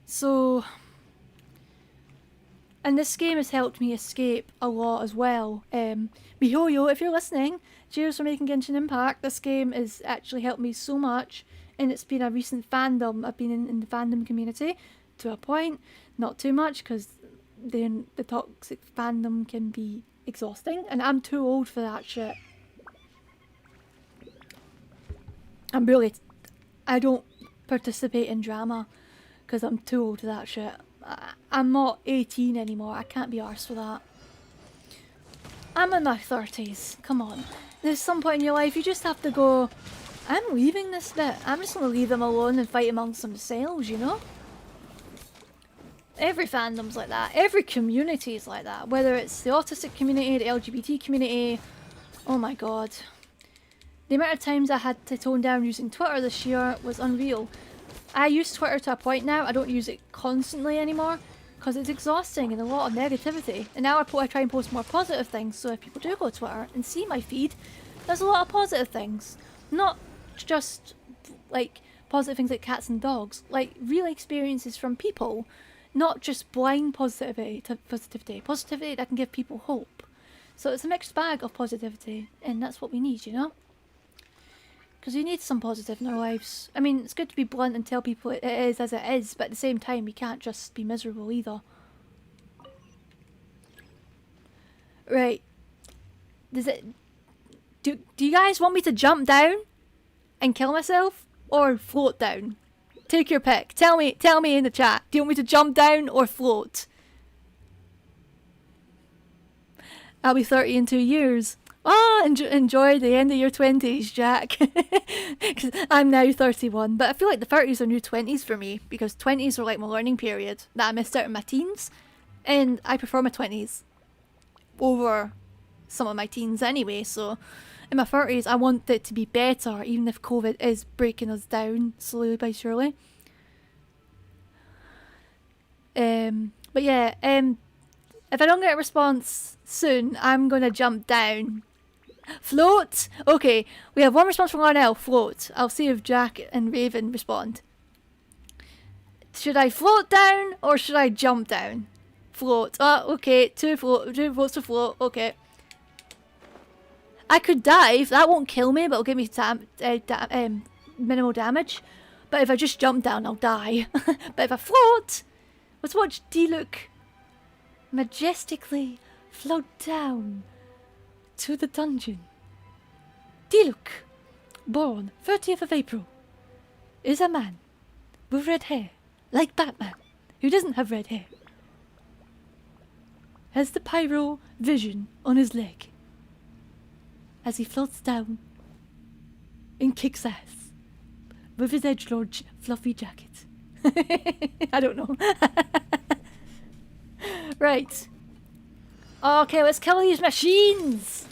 So, and this game has helped me escape a lot as well. Mihoyo, if you're listening, cheers for making Genshin Impact. This game has actually helped me so much, and it's been a recent fandom. I've been in the fandom community to a point, not too much, because then the toxic fandom can be exhausting, and I'm too old for that shit. I don't participate in drama because I'm too old for that shit. I'm not 18 anymore. I can't be arsed for that. I'm in my 30s. Come on. There's some point in your life you just have to go, I'm leaving this bit. I'm just going to leave them alone and fight amongst themselves, you know? Every fandom's like that. Every community is like that. Whether it's the autistic community, the LGBT community. Oh my god. The amount of times I had to tone down using Twitter this year was unreal. I use Twitter to a point now. I don't use it constantly anymore because it's exhausting and a lot of negativity. And now I try and post more positive things, so if people do go to Twitter and see my feed, there's a lot of positive things. Not just like positive things like cats and dogs, like real experiences from people. Not just blind positivity that can give people hope. So it's a mixed bag of positivity, and that's what we need, you know? Because we need some positive in our lives. I mean, it's good to be blunt and tell people it is as it is, but at the same time, we can't just be miserable either. Right. Do you guys want me to jump down and kill myself? Or float down? Take your pick. Tell me in the chat. Do you want me to jump down or float? I'll be 30 in 2 years. Oh, enjoy the end of your 20s, Jack. 'Cause I'm now 31, but I feel like the 30s are new 20s for me, because 20s were like my learning period that I missed out in my teens, and I prefer my 20s over some of my teens anyway, so in my 30s I want it to be better, even if COVID is breaking us down slowly by surely. But yeah, if I don't get a response soon, I'm gonna jump down. Float? Okay, we have one response from Larnell. Float. I'll see if Jack and Raven respond. Should I float down or should I jump down? Float. Oh, okay. Two votes to float. Okay. I could dive. That won't kill me, but it'll give me minimal damage. But if I just jump down, I'll die. But if I float, let's watch D-Look majestically float down to the dungeon. D-Look, born 30th of April, is a man with red hair, like Batman, who doesn't have red hair. Has the pyro vision on his leg as he floats down and kicks ass with his edgelord fluffy jacket. I don't know. Right. Okay, let's kill these machines!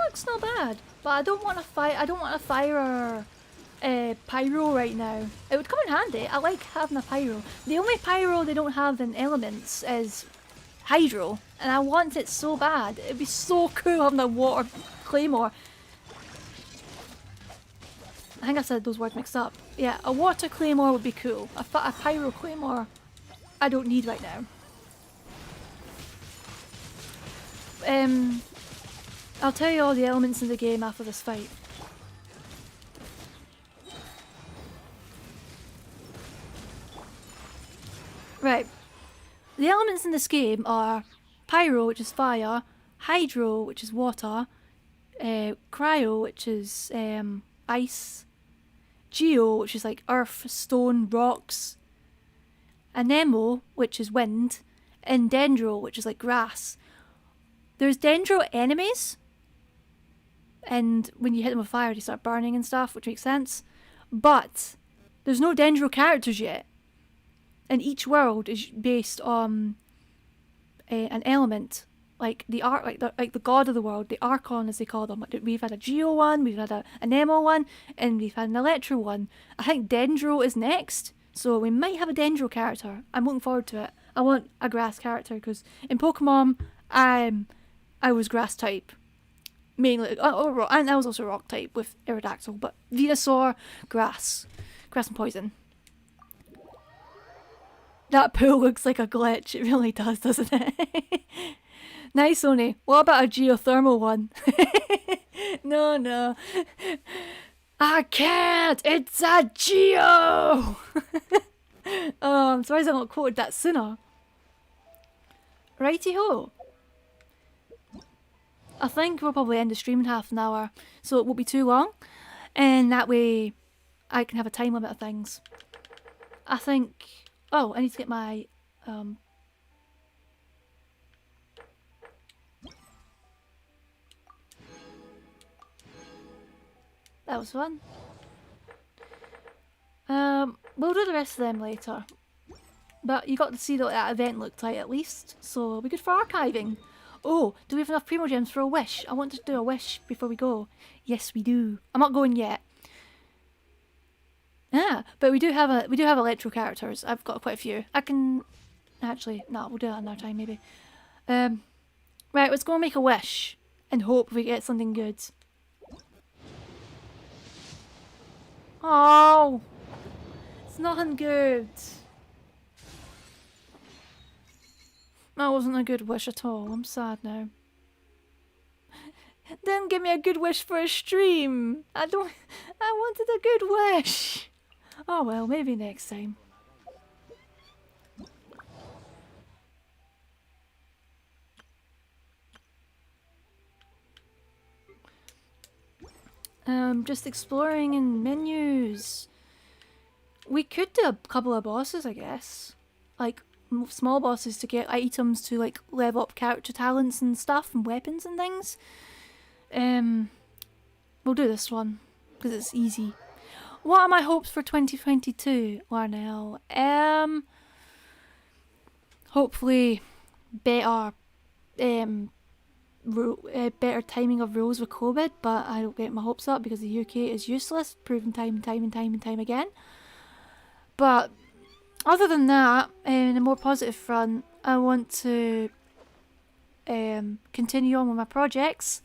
Looks not bad, but I don't want to fight. I don't want to fire pyro right now. It would come in handy. I like having a pyro. The only pyro they don't have in elements is hydro, and I want it so bad. It'd be so cool having a water claymore. I think I said those words mixed up. Yeah, a water claymore would be cool. A pyro claymore, I don't need right now. I'll tell you all the elements in the game after this fight. Right. The elements in this game are pyro, which is fire, hydro, which is water, cryo, which is ice, geo, which is like earth, stone, rocks, anemo, which is wind, and dendro, which is like grass. There's dendro enemies, and when you hit them with fire they start burning and stuff, which makes sense, but there's no dendro characters yet, and each world is based on an element, like the like the god of the world, the archon as they call them. We've had a geo one, we've had an Nemo one, and we've had an electro one. I think dendro is next, so we might have a dendro character. I'm looking forward to it. I want a grass character because in Pokemon I was grass type mainly, and I was also rock type with Aerodactyl, but Venusaur, grass and poison. That pool looks like a glitch. It really does, doesn't it? Nice, Oni. What about a geothermal one? No. I can't! It's a geo! Oh, I'm surprised I not quoted that sooner. Righty-ho. I think we'll probably end the stream in half an hour, so it won't be too long. And that way I can have a time limit of things. I think... Oh, I need to get my... That was fun. We'll do the rest of them later. But you got to see what that event looked like at least, so it'll be good for archiving. Oh, do we have enough Primo Gems for a wish? I want to do a wish before we go. Yes, we do. I'm not going yet. Ah, but we do have electro characters. I've got quite a few. I can actually we'll do that another time maybe. Right, let's go and make a wish and hope we get something good. Oh, it's nothing good. That wasn't a good wish at all. I'm sad now. Didn't give me a good wish for a stream. I wanted a good wish. Oh well, maybe next time. Just exploring in menus. We could do a couple of bosses, I guess. Like, small bosses to get items to, like, level up character talents and stuff and weapons and things. We'll do this one, because it's easy. What are my hopes for 2022, Larnell? Hopefully better, better timing of rules with COVID, but I don't get my hopes up because the UK is useless, proven time and time again. But other than that, in a more positive front, I want to continue on with my projects,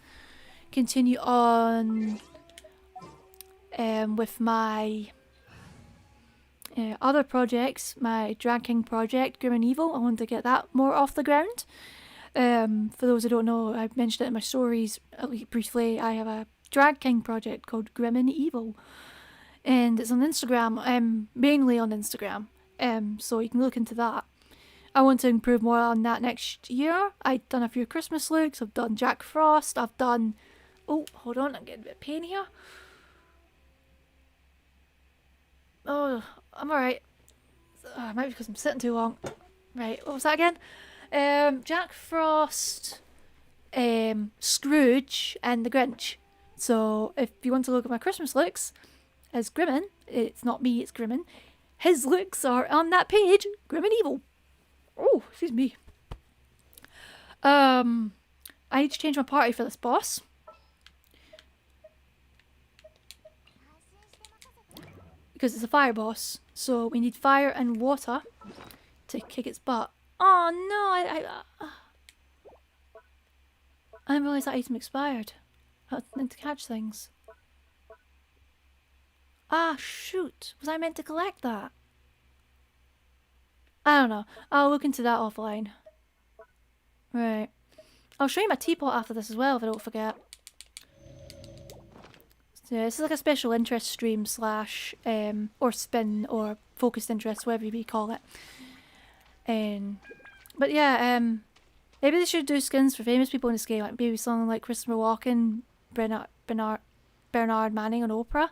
continue on with my other projects, my Drag King project, Grim and Evil. I want to get that more off the ground. For those who don't know, I mentioned it in my stories briefly. I have a Drag King project called Grim and Evil, and it's on Instagram, mainly on Instagram, so you can look into that. I want to improve more on that next year. I've done a few Christmas looks, I've done Jack Frost, I've done... Oh, hold on, I'm getting a bit of pain here. Oh, I'm alright. Might be because I'm sitting too long. Right, what was that again? Jack Frost, Scrooge, and the Grinch. So if you want to look at my Christmas looks as Grimmin, it's not me, it's Grimmin. His looks are on that page, Grim and Evil. Oh, excuse me. I need to change my party for this boss. Because it's a fire boss, so we need fire and water to kick its butt. Oh no, I didn't realise that item expired. I meant to catch things. Ah, shoot. Was I meant to collect that? I don't know. I'll look into that offline. Right. I'll show you my teapot after this as well if I don't forget. So yeah, this is like a special interest stream slash, or spin, or focused interest, whatever you call it. But yeah, maybe they should do skins for famous people in this game, like maybe something like Christopher Walken, Bernard Manning on Oprah.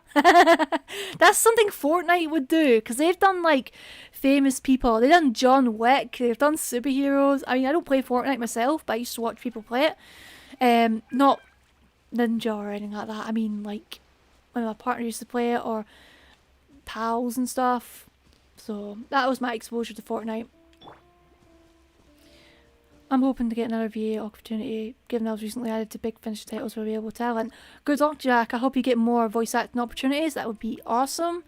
That's something Fortnite would do, because they've done like famous people. They've done John Wick, they've done superheroes. I mean, I don't play Fortnite myself, but I used to watch people play it. Not Ninja or anything like that. I mean, like, when my partner used to play it, or pals and stuff. So that was my exposure to Fortnite. I'm hoping to get another VA opportunity, given I was recently added to Big Finish titles with available talent. Good luck, Jack. I hope you get more voice acting opportunities. That would be awesome.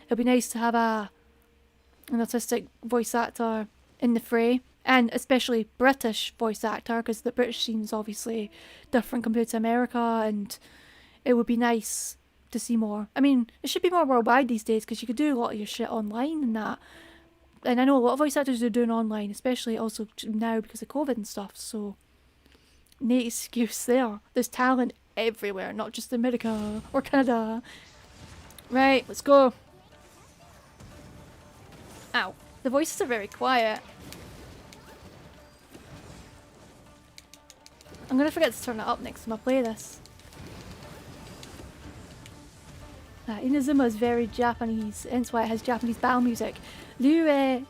It'd be nice to have an autistic voice actor in the fray, and especially British voice actor, because the British scene is obviously different compared to America, and it would be nice to see more. I mean, it should be more worldwide these days, because you could do a lot of your shit online and that. And I know a lot of voice actors are doing online, especially also now because of COVID and stuff, so no excuse there. There's talent everywhere, not just America or Canada. Right, let's go. Ow. The voices are very quiet. I'm gonna forget to turn it up next time I play this. Inazuma is very Japanese, hence why it has Japanese battle music. Liu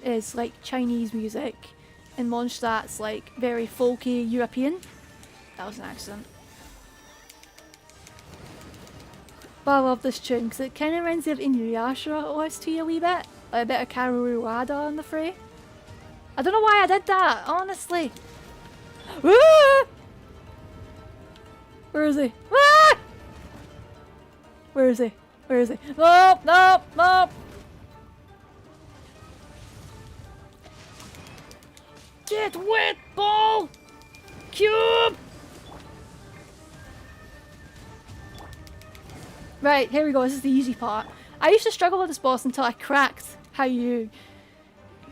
is like Chinese music, and Mondstadt's like very folky European. That was an accident. But I love this tune because it kind of reminds me of Inuyasha OST a wee bit. Like a bit of Kaoru Wada on the fray. I don't know why I did that, honestly. Ah! Where is he? Ah! Where is he? Where is he? Nope, nope, nope! Get wet, ball! Cube! Right, here we go. This is the easy part. I used to struggle with this boss until I cracked how you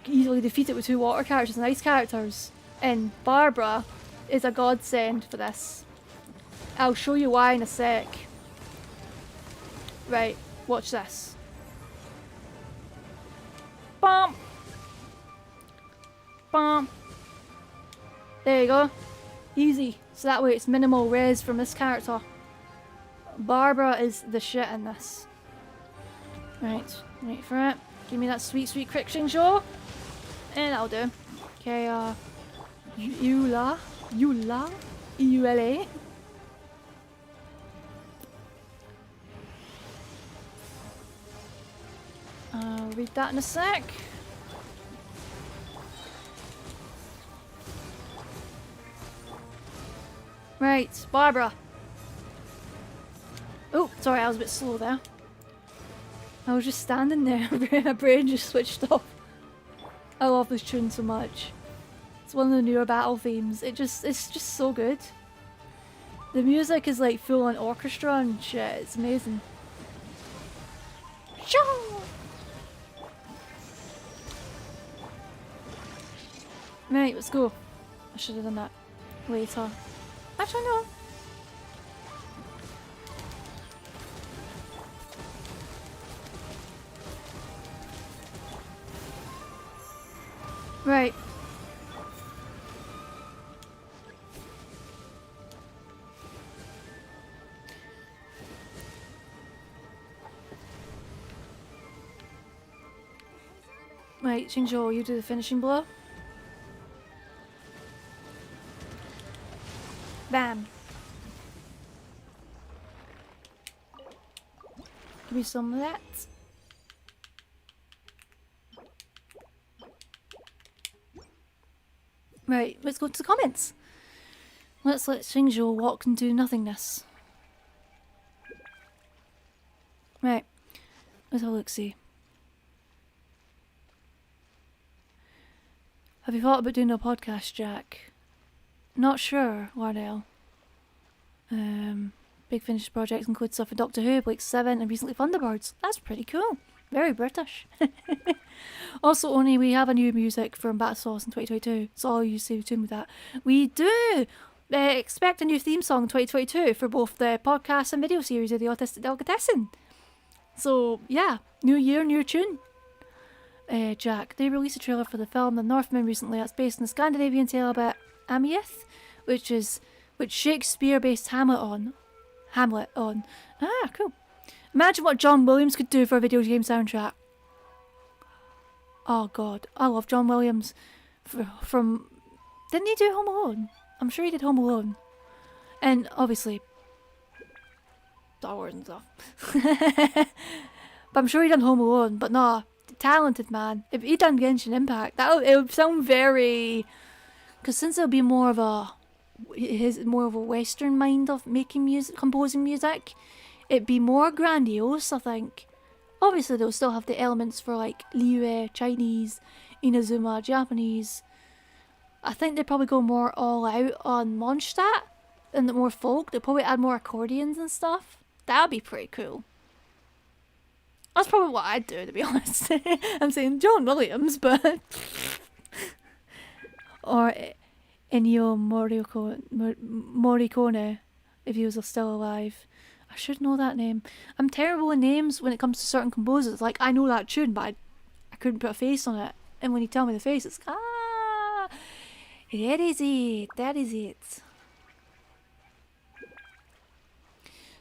easily defeat it with 2 water characters and ice characters. And Barbara is a godsend for this. I'll show you why in a sec. Right, watch this. Bum! Bum! There you go. Easy. So that way it's minimal res from this character. Barbara is the shit in this. Right, wait for it. Give me that sweet, sweet quick show. And that'll do. Okay, Eula? E-U-L-A? I'll read that in a sec. Right, Barbara. Oh, sorry, I was a bit slow there. I was just standing there, my brain just switched off. I love this tune so much. It's one of the newer battle themes. It's just so good. The music is like full on orchestra and shit. It's amazing. Right, let's go. I should have done that later. Actually, no. Right. Right, Xingzhou, you do the finishing blow. Bam. Give me some of that. Right, let's go to the comments. Let's let Xingzhou walk into nothingness. Right, let's have a look-see. Have you thought about doing a podcast, Jack? Not sure, Wardell. Big finished projects include stuff for Doctor Who, Blake 7, and recently Thunderbirds. That's pretty cool. Very British. Also, only we have a new music from Bat Sauce in 2022, so I'll use stay tuned with that. We do expect a new theme song in 2022 for both the podcast and video series of the Autistic Delicatessen. So, yeah, new year, new tune. Jack, they released a trailer for the film The Northman recently. That's based on the Scandinavian tale about Amieth, which Shakespeare based Hamlet on. Ah, cool. Imagine what John Williams could do for a video game soundtrack. Oh god, I love John Williams. From didn't he do Home Alone? I'm sure he did Home Alone. And obviously Star Wars and stuff. But I'm sure he done Home Alone, but nah, talented man. If he done Genshin Impact, it would sound very, because since it'll be more of a Western mind of making music, composing music, it'd be more grandiose, I think. Obviously they'll still have the elements for like Liyue, Chinese, Inazuma, Japanese. I think they'd probably go more all out on Mondstadt and the more folk. They'll probably add more accordions and stuff. That'd be pretty cool. That's probably what I'd do, to be honest. I'm saying John Williams, but or Ennio Morricone, if he was still alive. I should know that name. I'm terrible with names when it comes to certain composers. Like, I know that tune, but I couldn't put a face on it. And when you tell me the face, it's that is it.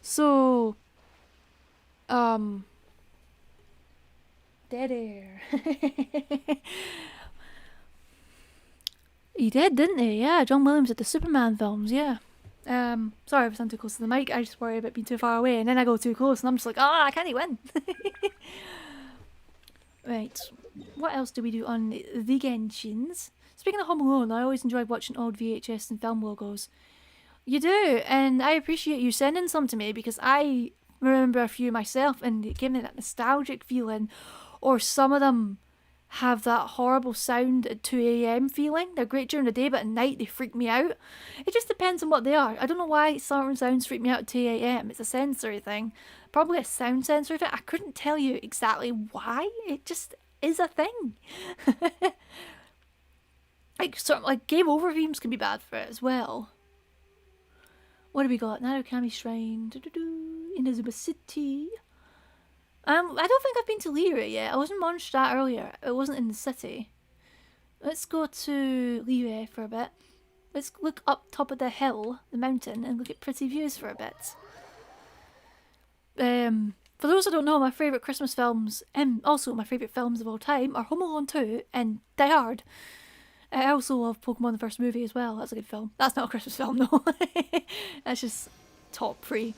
So, dead air. He did, didn't he? Yeah, John Williams did the Superman films, yeah. Sorry if I sound too close to the mic, I just worry about being too far away, and then I go too close, and I'm just like, I can't win. Right, what else do we do on the Genshins? Speaking of Home Alone, I always enjoy watching old VHS and film logos. You do, and I appreciate you sending some to me, because I remember a few myself, and it gave me that nostalgic feeling, or some of them have that horrible sound at 2 AM feeling. They're great during the day, but at night they freak me out. It just depends on what they are. I don't know why certain sounds freak me out at 2 AM. It's a sensory thing. Probably a sound sensory thing. I couldn't tell you exactly why. It just, is a thing. Like sort of like game over themes can be bad for it as well. What do we got? Narukami Shrine. Inazuma City. I don't think I've been to Liyue yet. I was in Mondstadt earlier. It wasn't in the city. Let's go to Liyue for a bit. Let's look up top of the hill, the mountain, and look at pretty views for a bit. For those who don't know, my favourite Christmas films, and also my favourite films of all time, are Home Alone 2 and Die Hard. I also love Pokemon the first movie as well. That's a good film. That's not a Christmas film, though. That's just top 3.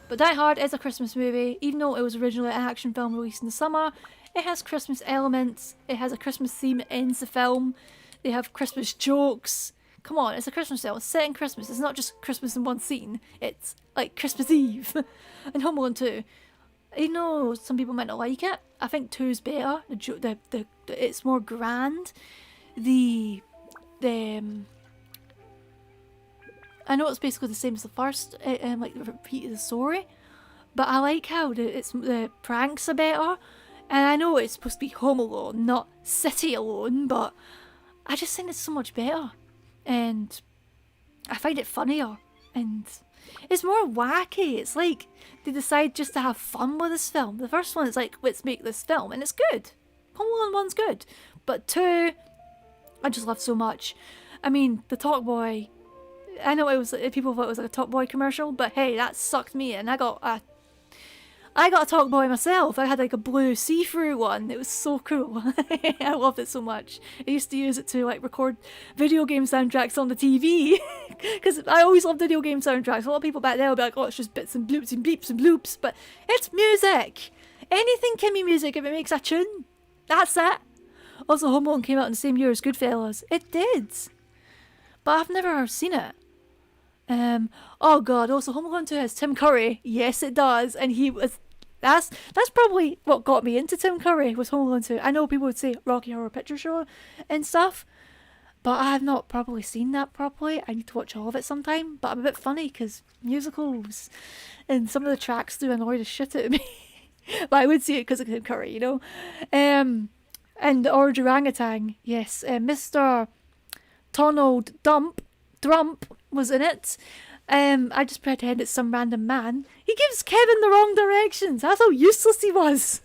But Die Hard is a Christmas movie. Even though it was originally an action film released in the summer, it has Christmas elements. It has a Christmas theme. It ends the film. They have Christmas jokes. Come on, it's a Christmas film. It's set in Christmas. It's not just Christmas in one scene. It's like Christmas Eve. And Home Alone 2. Even though some people might not like it, I think 2's better. It's more grand. I know it's basically the same as the first, like the repeat of the story, but I like how the pranks are better. And I know it's supposed to be Home Alone, not City Alone, but I just think it's so much better. And I find it funnier. And it's more wacky. It's like they decide just to have fun with this film. The first one is like, let's make this film. And it's good. Home Alone 1's good. But 2, I just love so much. I mean, the Talk Boy, I know people thought it was like a Talk Boy commercial, but hey, that sucked me in. I got a Talk Boy myself. I had like a blue see-through one. It was so cool. I loved it so much. I used to use it to like record video game soundtracks on the TV. Because I always loved video game soundtracks. A lot of people back there will be like, oh, it's just bits and bloops and beeps and bloops. But it's music. Anything can be music if it makes a tune. That's it. Also, Home Alone came out in the same year as Goodfellas. It did. But I've never seen it. Oh god, also Home Alone 2 has Tim Curry. Yes, it does. And he was... That's probably what got me into Tim Curry, was Home Alone 2. I know people would say Rocky Horror Picture Show and stuff, but I have not probably seen that properly. I need to watch all of it sometime. But I'm a bit funny because musicals and some of the tracks do annoy the shit out of me. But I would see it because of Tim Curry, you know. And Orange Orangutan, yes. Mr. Donald Trump was in it. I just pretend it's some random man. He gives Kevin the wrong directions. That's how useless he was.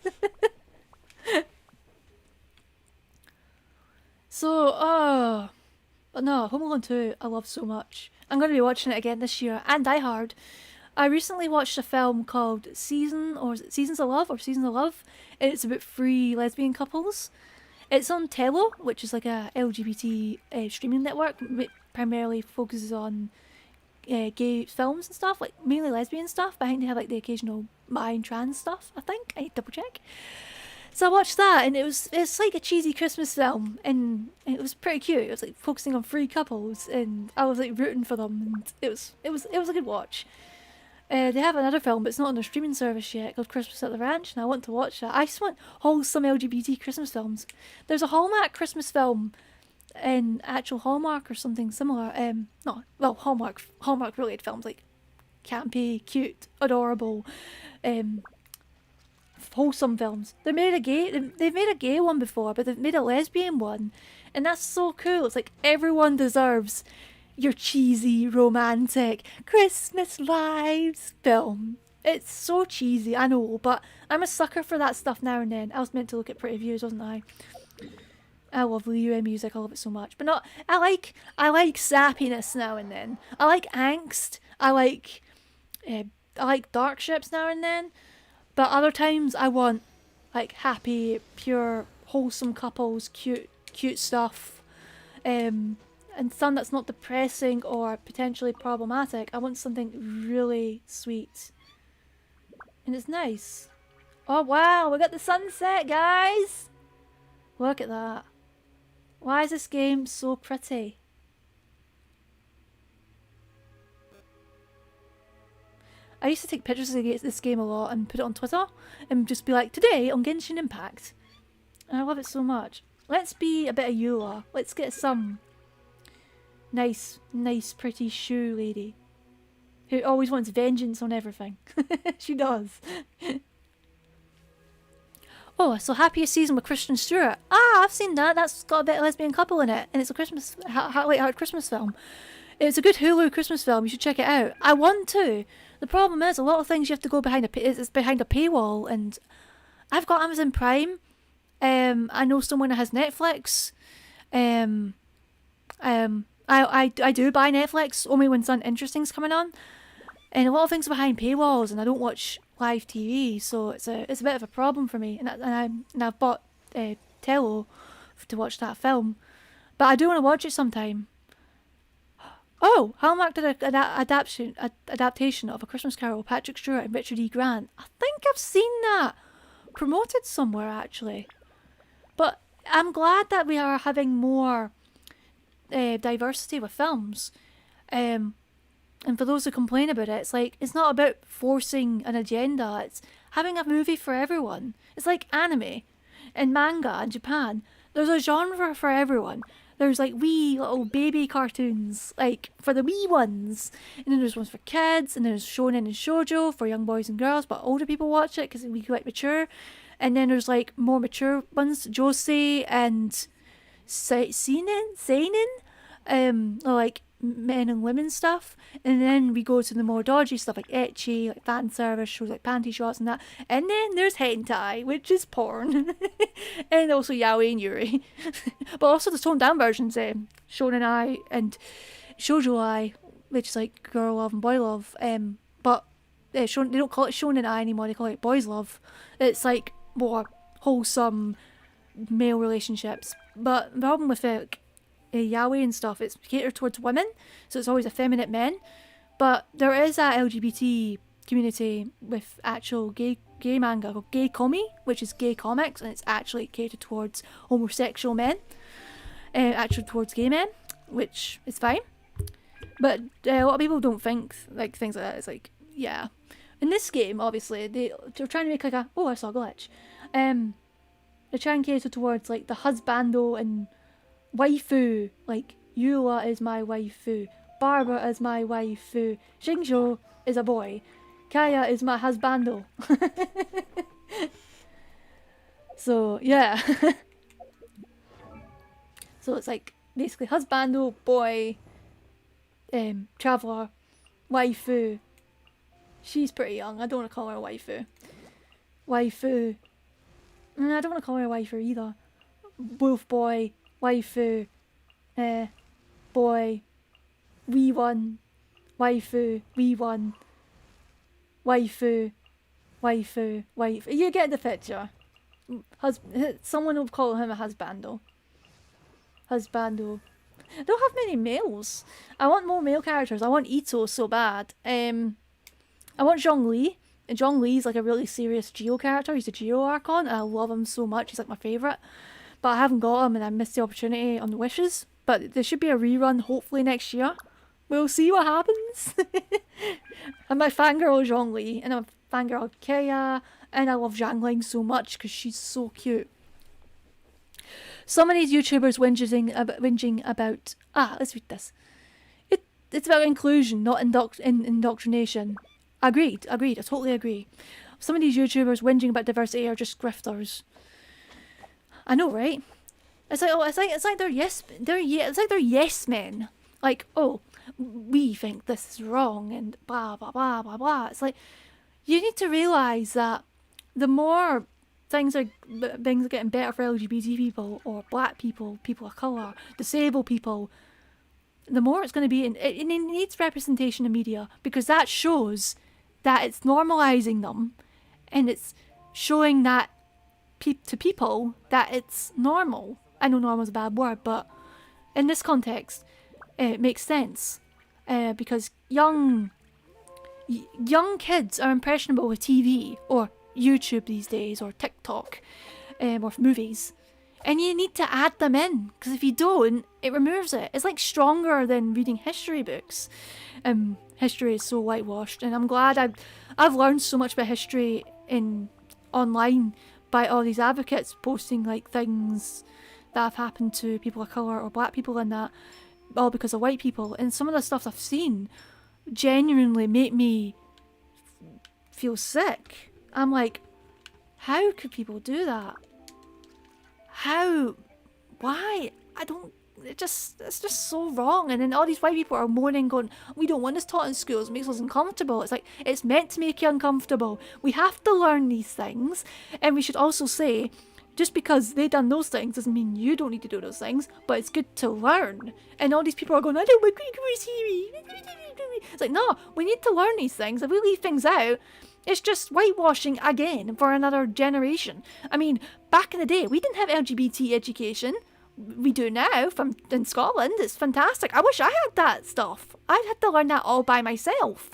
But no, Home Alone 2 I love so much. I'm going to be watching it again this year, and Die Hard. I recently watched a film called Seasons of Love, and it's about 3 lesbian couples. It's on Tello, which is like a LGBT streaming network, primarily focuses on gay films and stuff, like mainly lesbian stuff, but I think they have like the occasional bi and trans stuff, I think. I need to double check. So I watched that, and it's like a cheesy Christmas film, and it was pretty cute. It was like focusing on 3 couples, and I was like rooting for them, and it was a good watch. They have another film, but it's not on their streaming service yet, called Christmas at the Ranch, and I want to watch that. I just want wholesome LGBT Christmas films. There's a Hallmark Christmas film in actual Hallmark or something similar. Hallmark related films, like campy, cute, adorable, wholesome films. They've made a gay one before, but they've made a lesbian one, and that's so cool. It's like everyone deserves your cheesy, romantic, Christmas vibes film. It's so cheesy, I know, but I'm a sucker for that stuff now and then. I was meant to look at pretty views, wasn't I? I love Liyue music, I love it so much. But not, I like sappiness now and then. I like angst. I like dark ships now and then. But other times I want like happy, pure, wholesome couples, cute stuff. And some that's not depressing or potentially problematic. I want something really sweet. And it's nice. Oh wow, we got the sunset, guys! Look at that. Why is this game so pretty? I used to take pictures of this game a lot and put it on Twitter and just be like, today on Genshin Impact. And I love it so much. Let's be a bit of Eula. Let's get some nice, pretty shoe lady who always wants vengeance on everything. She does. oh, so Happiest Season with Kristen Stewart. Ah, I've seen that. That's got a bit of lesbian couple in it, and it's a Christmas light-hearted Christmas film. It's a good Hulu Christmas film. You should check it out. I want to. The problem is a lot of things you have to go behind it's behind a paywall, and I've got Amazon Prime. I know someone that has Netflix. I do buy Netflix only when something interesting's coming on, and a lot of things are behind paywalls, and I don't watch live TV, so it's a bit of a problem for me. And I've bought Tello to watch that film, but I do want to watch it sometime. Oh, Hallmark did an adaptation of A Christmas Carol with Patrick Stewart and Richard E. Grant. I think I've seen that promoted somewhere actually, but I'm glad that we are having more diversity with films. And for those who complain about it, it's like, it's not about forcing an agenda, it's having a movie for everyone. It's like anime and manga in Japan. There's a genre for everyone. There's like wee little baby cartoons, like for the wee ones. And then there's ones for kids, and there's shonen and shoujo for young boys and girls, but older people watch it because we quite mature. And then there's like more mature ones, josei and seinen, like men and women stuff. And then we go to the more dodgy stuff like ecchi, like fan service shows like panty shots and that. And then there's hentai, which is porn. And also yaoi and yuri. But also the toned down versions, shonen ai and shoujo ai, which is like girl love and boy love. But they don't call it shonen ai anymore, they call it boys love. It's like more wholesome male relationships. But the problem with yaoi and stuff, it's catered towards women, so it's always effeminate men. But there is a LGBT community with actual gay manga called gay komi, which is gay comics, and it's actually catered towards homosexual men, actually towards gay men, which is fine. But a lot of people don't think like things like that. It's like, yeah, in this game obviously they're trying to make like I saw a glitch. They're trying to cater towards like the husbando and waifu, like Eula is my waifu, Barbara is my waifu, Shingjo is a boy, Kaya is my husbando. So yeah. So it's like basically husbando, boy, traveller, waifu. She's pretty young, I don't want to call her a waifu. Waifu. I don't want to call her a waifu either. Wolf boy, waifu, boy, wee one, waifu, wee one, waifu, waifu, waifu. You get the picture. Someone will call him a husbando. Husbando. I don't have many males. I want more male characters. I want Ito so bad. I want Zhongli. And Zhongli's like a really serious Geo character. He's a Geo Archon, and I love him so much. He's like my favourite. But I haven't got him, and I missed the opportunity on the Wishes. But there should be a rerun hopefully next year. We'll see what happens. I'm my fangirl Zhongli, and I'm a fangirl Kaya, and I love Zhangling so much because she's so cute. Some of these YouTubers whinging about let's read this. It's about inclusion, not indoctrination. Agreed. I totally agree. Some of these YouTubers whinging about diversity are just grifters. I know, right? It's like they're yes men. Like, oh, we think this is wrong and blah blah blah blah blah. It's like, you need to realise that the more things are getting better for LGBT people or black people, people of colour, disabled people, the more it's going to be, and it needs representation in media, because that shows that it's normalising them, and it's showing that to people that it's normal. I know normal is a bad word, but in this context, it makes sense, because young kids are impressionable with TV or YouTube these days, or TikTok, or movies. And you need to add them in, because if you don't, it removes it. It's like stronger than reading history books. History is so whitewashed, and I'm glad I've learned so much about history online by all these advocates posting like things that have happened to people of colour or black people, and that all because of white people. And some of the stuff I've seen genuinely make me feel sick. I'm like, How could people do that? How? Why? I don't... it's just so wrong. And then all these white people are moaning, going, we don't want this taught in schools, it makes us uncomfortable. It's like, it's meant to make you uncomfortable. We have to learn these things. And we should also say, just because they done those things doesn't mean you don't need to do those things, but it's good to learn. And all these people are going, I don't want to see. It's like, no, we need to learn these things. If we leave things out, it's just whitewashing again for another generation. I mean, back in the day, we didn't have LGBT education. We do now in Scotland. It's fantastic. I wish I had that stuff. I had to learn that all by myself.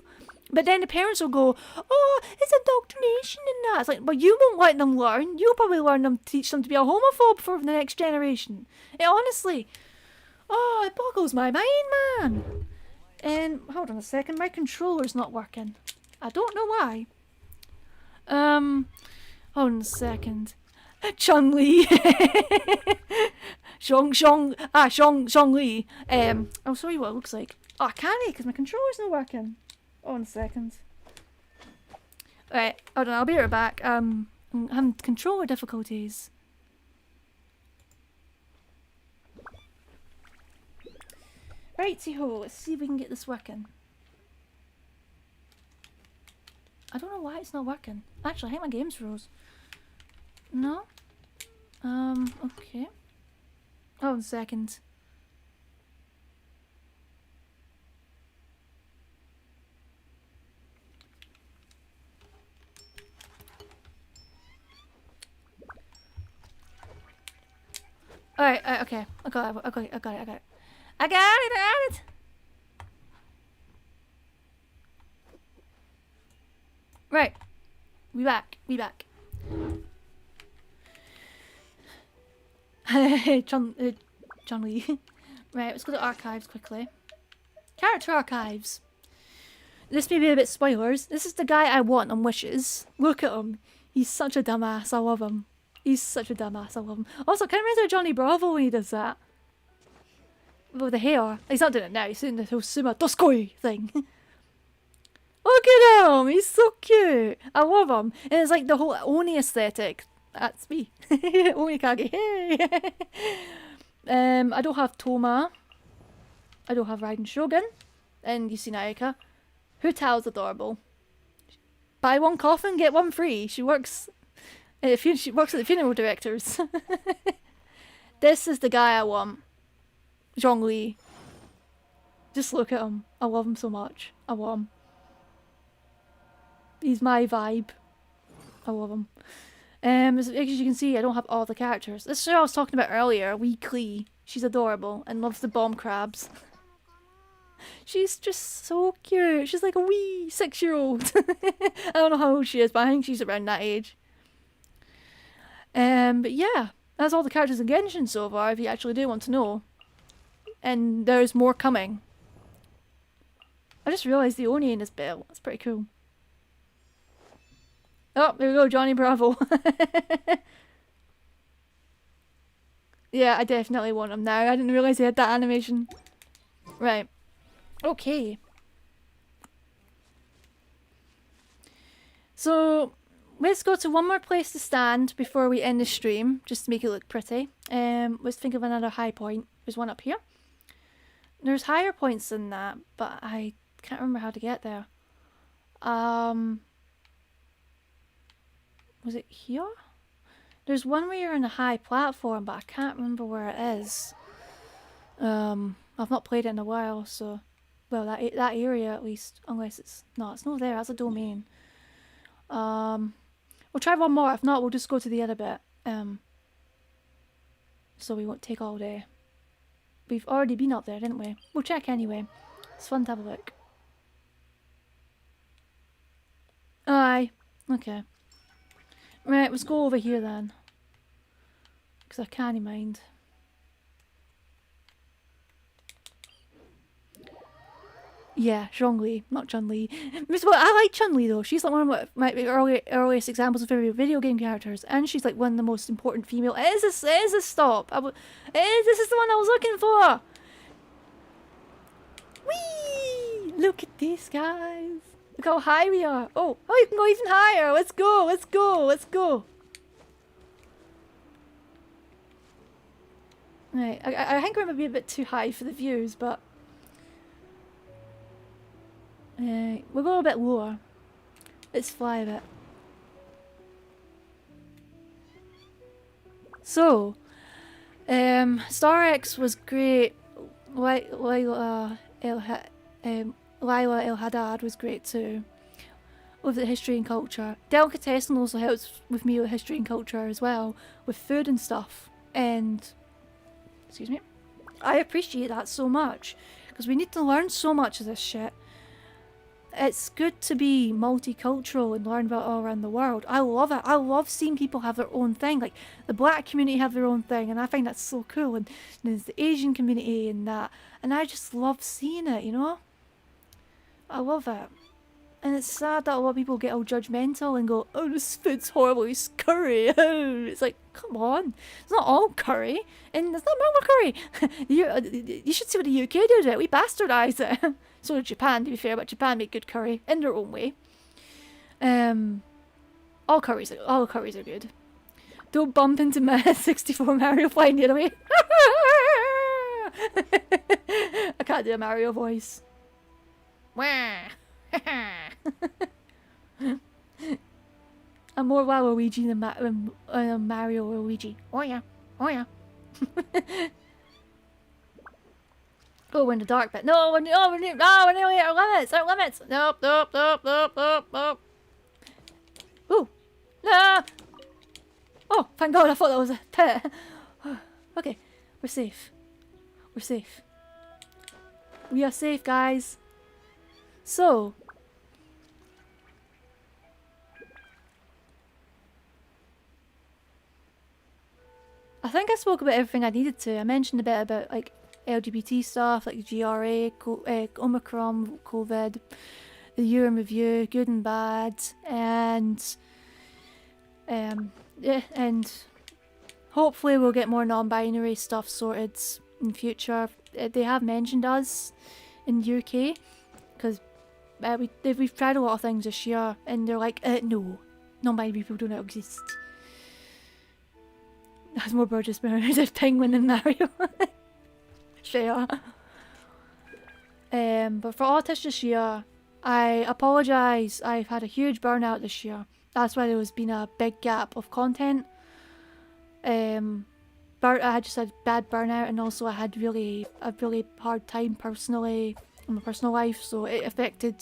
But then the parents will go, oh, it's indoctrination and that. It's like, well, you won't let them learn. You'll probably teach them to be a homophobe for the next generation. Honestly. Oh, it boggles my mind, man. And hold on a second, my controller's not working. I don't know why. Hold on a second. Chun-Li. Chong-Li. I'll show you what it looks like. Oh, I can't because my controller's not working. Hold on a second. Right, hold on, I'll be right back. I'm having controller difficulties. Righty-ho, let's see if we can get this working. I don't know why it's not working. Actually, I think my game's froze. No? Okay. Hold on a second. Alright, okay. I got it. Right. We back. Chun-Li. Right, let's go to archives quickly. Character archives. This may be a bit spoilers. This is the guy I want on Wishes. Look at him. He's such a dumbass. I love him. Also, kind of reminds me of Johnny Bravo when he does that. With the hair. He's not doing it now. He's doing the whole Suma Doskoi thing. Look at him. He's so cute. I love him. And it's like the whole Oni aesthetic. That's me. Oni Kage. Hey. I don't have Toma. I don't have Raiden Shogun. And you see Naika. Hutao's adorable. Buy one coffin, get one free. She works... she works at the funeral directors. This is the guy I want. Zhongli. Just look at him. I love him so much. I want him. He's my vibe. I love him. As you can see, I don't have all the characters. This is what I was talking about earlier. Wee Klee. She's adorable and loves the bomb crabs. She's just so cute. She's like a wee 6-year-old. I don't know how old she is, but I think she's around that age. But yeah, that's all the characters in Genshin so far, if you actually do want to know. And there's more coming. I just realised the Oni in his belt. That's pretty cool. Oh, there we go, Johnny Bravo. Yeah, I definitely want him now. I didn't realise he had that animation. Right. Okay. So, let's go to one more place to stand before we end the stream, just to make it look pretty. Let's think of another high point. There's one up here. There's higher points than that, but I can't remember how to get there. Was it here? There's one where you're on a high platform, but I can't remember where it is. I've not played it in a while, so... Well, that area at least. Unless it's... No, it's not there. That's a domain. We'll try one more. If not, we'll just go to the other bit. So we won't take all day. We've already been up there, didn't we? We'll check anyway. It's fun to have a look. Aye. Okay. Right, let's go over here then. Because I can't mind. Yeah, Zhongli, not Chun-Li. I like Chun-Li though. She's like one of my earliest examples of favorite video game characters, and she's like one of the most important female. It is a stop. This is the one I was looking for. Whee! Look at this, guys. Look how high we are. Oh, you can go even higher. Let's go. Right, I think we're maybe a bit too high for the views, but we'll go a bit lower. Let's fly a bit. So, Star X was great. Lila El Haddad was great too, with the history and culture. Delicatessen also helps with me with history and culture as well, with food and stuff. And, excuse me, I appreciate that so much, because we need to learn so much of this shit. It's good to be multicultural and learn about all around the world. I love it. I love seeing people have their own thing. Like, the black community have their own thing, and I find that so cool. And there's the Asian community and that. And I just love seeing it, you know? I love it. And it's sad that a lot of people get all judgmental and go, oh, this food's horrible, it's curry. It's like, come on. It's not all curry. And it's not normal curry. You should see what the UK do to it. We bastardise it. So did Japan, to be fair, but Japan make good curry in their own way. All curries are good. Don't bump into my 64 Mario flying the other way. I can't do a Mario voice. I'm more Waluigi than Mario or Luigi. Oh yeah, oh yeah. Oh, we're in the dark bit. No, we're nearly at our limits. Our limits. Nope. Ooh, no. Oh, thank God! I thought that was a pit. Okay, we're safe. We're safe. We are safe, guys. So, I think I spoke about everything I needed to. I mentioned a bit about like LGBT stuff, like GRA, Omicron, COVID, the year in review, good and bad, and yeah, and hopefully we'll get more non-binary stuff sorted in future. They have mentioned us in the UK because we've tried a lot of things this year, and they're like, no, non-binary people don't exist. That's more Burgess Meredith Penguin than Mario. Share. But for Aut-Ish this year, I apologise. I've had a huge burnout this year. That's why there has been a big gap of content. I had just had bad burnout, and also I had a really hard time personally in my personal life, so it affected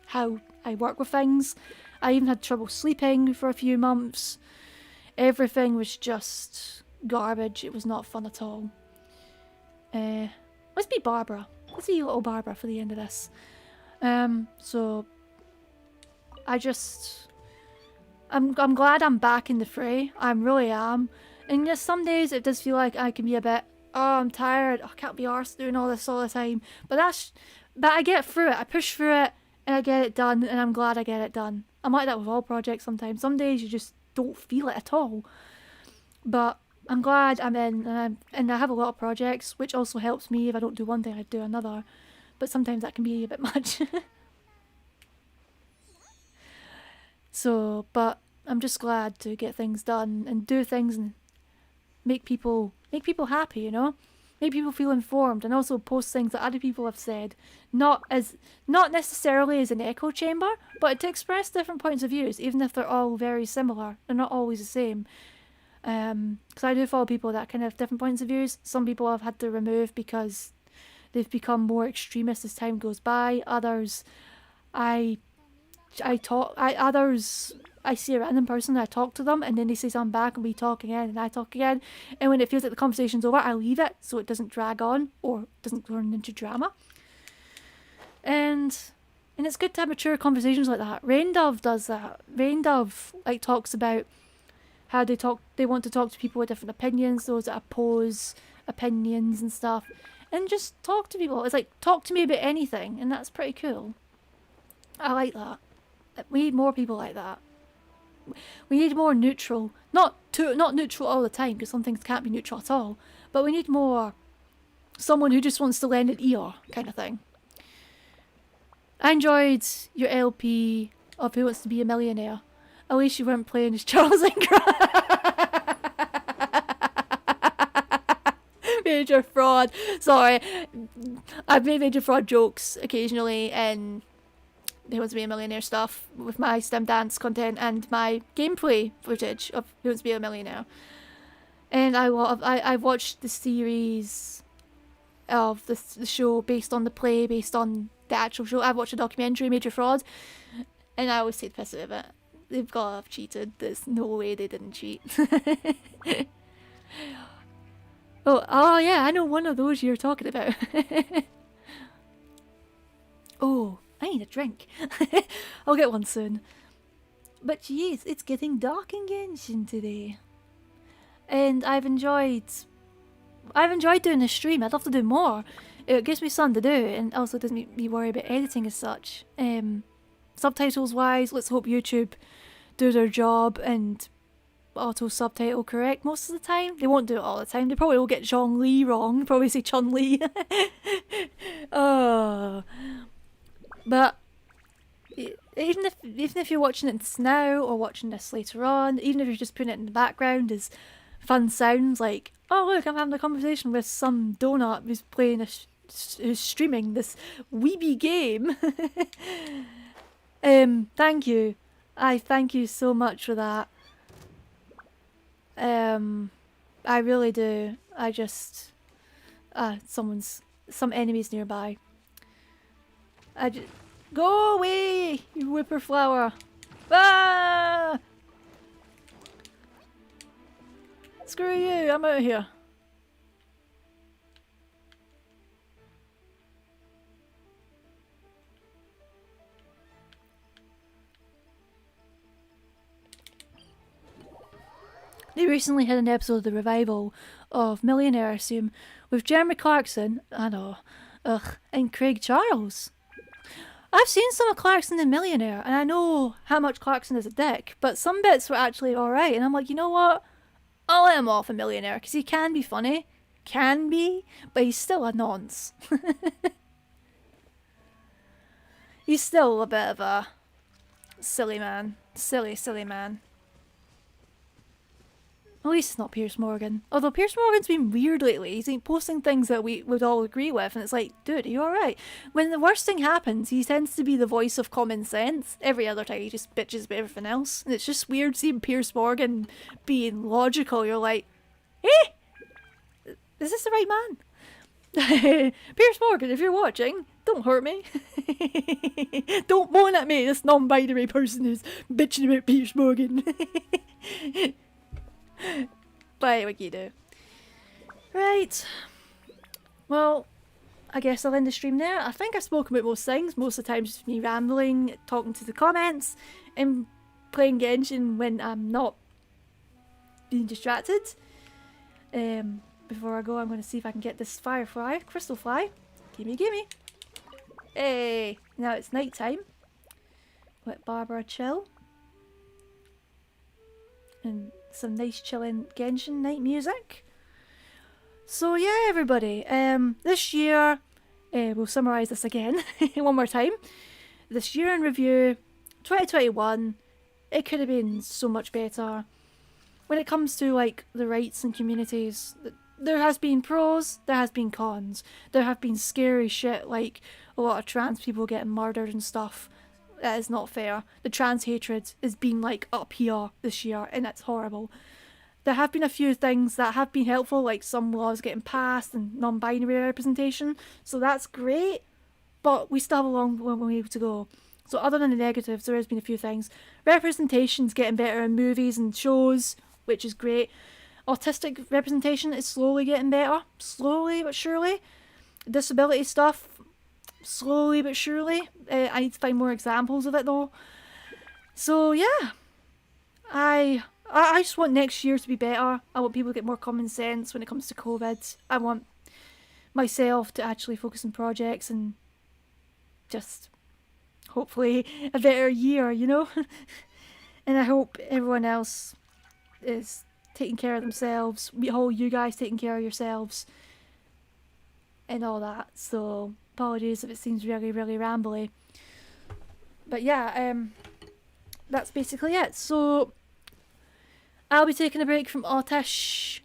how I work with things. I even had trouble sleeping for a few months. Everything was just garbage. It was not fun at all. Let's be Barbara. Let's be little Barbara for the end of this. So I'm glad I'm back in the fray. I really am. And just some days it does feel like I can be a bit, oh, I'm tired. I can't be arsed doing all this all the time. But I get through it. I push through it and I get it done, and I'm glad I get it done. I'm like that with all projects sometimes. Some days you just don't feel it at all. But I'm glad I'm in, and I have a lot of projects, which also helps me. If I don't do one thing, I do another. But sometimes that can be a bit much. So, but I'm just glad to get things done and do things and make people happy, you know? Make people feel informed, and also post things that other people have said. Not necessarily as an echo chamber, but to express different points of views, even if they're all very similar. They're not always the same. Because I do follow people that kind of have different points of views. Some people I've had to remove because they've become more extremist as time goes by. Others, I see a random person and I talk to them, and then they say something back and we talk again and I talk again. And when it feels like the conversation's over, I leave it so it doesn't drag on or doesn't turn into drama. And it's good to have mature conversations like that. Raindove does that. Raindove talks about how they want to talk to people with different opinions, those that oppose opinions and stuff, and just talk to people. It's like, talk to me about anything, and that's pretty cool. I like that. We need more people like that. We need more neutral, not neutral all the time, because some things can't be neutral at all, but we need more someone who just wants to lend an ear kind of thing. I enjoyed your LP of Who Wants to Be a Millionaire. At least you weren't playing as Charles Ingram. We Major Fraud. Sorry, I've made Major Fraud jokes occasionally in Who Wants to Be a Millionaire stuff with my STEM dance content and my gameplay footage of Who Wants to Be a Millionaire. And I've watched the series of the show based on the play, based on the actual show. I've watched a documentary, Major Fraud, and I always take the piss out of it. They've got to have cheated. There's no way they didn't cheat. Oh yeah, I know one of those you're talking about. Oh, I need a drink. I'll get one soon. But jeez, it's getting dark in Genshin today. And I've enjoyed doing this stream. I'd love to do more. It gives me something to do, and also doesn't make me worry about editing as such. Subtitles wise, let's hope YouTube do their job and auto subtitle correct most of the time. They won't do it all the time. They probably will get Zhongli wrong. They probably say Chun-Li. But even if you're watching it now or watching this later on, even if you're just putting it in the background as fun sounds, like, oh look, I'm having a conversation with some donut who's playing who's streaming this weeby game. Thank you. I thank you so much for that. I really do. I just some enemies nearby. Go away, you whipperflower. Ah! Screw you, I'm out of here. They recently had an episode of the revival of Millionaire, I assume, with Jeremy Clarkson, I know, and Craig Charles. I've seen some of Clarkson in Millionaire, and I know how much Clarkson is a dick, but some bits were actually alright, and I'm like, you know what? I'll let him off a Millionaire, because he can be funny. Can be, but he's still a nonce. He's still a bit of a silly man. Silly man. At least it's not Piers Morgan. Although Piers Morgan's been weird lately. He's been posting things that we would all agree with, and it's like, dude, are you alright? When the worst thing happens, he tends to be the voice of common sense. Every other time he just bitches about everything else. And it's just weird seeing Piers Morgan being logical. You're like, eh? Is this the right man? Piers Morgan, if you're watching, don't hurt me. Don't moan at me, this non-binary person who's bitching about Piers Morgan. But what can you do? Right. Well, I guess I'll end the stream there. I think I've spoken about most things. Most of the time just me rambling, talking to the comments, and playing Genshin when I'm not being distracted. Before I go, I'm going to see if I can get this firefly, crystal fly. Gimme. Hey! Now it's night time. Let Barbara chill. And some nice chilling Genshin night music. So yeah, everybody, this year, we'll summarise this again one more time. This year in review, 2021, it could have been so much better. When it comes to like the rights and communities, there has been pros, there has been cons. There have been scary shit like a lot of trans people getting murdered and stuff. That is not fair. The trans hatred has been like up here this year, and it's horrible. There have been a few things that have been helpful, like some laws getting passed and non-binary representation, so that's great, but we still have a long way to go. So other than the negatives, there has been a few things. Representation's getting better in movies and shows, which is great. Autistic representation is slowly getting better, slowly but surely. Disability stuff, slowly but surely. I need to find more examples of it though. So yeah, I just want next year to be better. I want people to get more common sense when it comes to COVID. I want myself to actually focus on projects and just hopefully a better year, you know? And I hope everyone else is taking care of themselves. All you guys taking care of yourselves and all that. So apologies if it seems really rambly, but yeah, that's basically it. So I'll be taking a break from Aut-Ish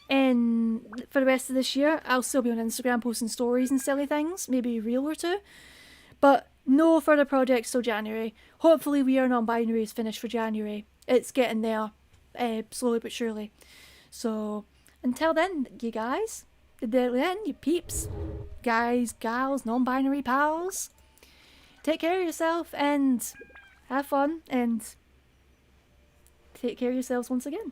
And for the rest of this year, I'll still be on Instagram posting stories and silly things, maybe a reel or two. But no further projects till January. Hopefully, We Are Non-Binary is finished for January. It's getting there, slowly but surely. So until then, you guys, you peeps, guys, gals, non-binary pals, take care of yourself and have fun and take care of yourselves once again.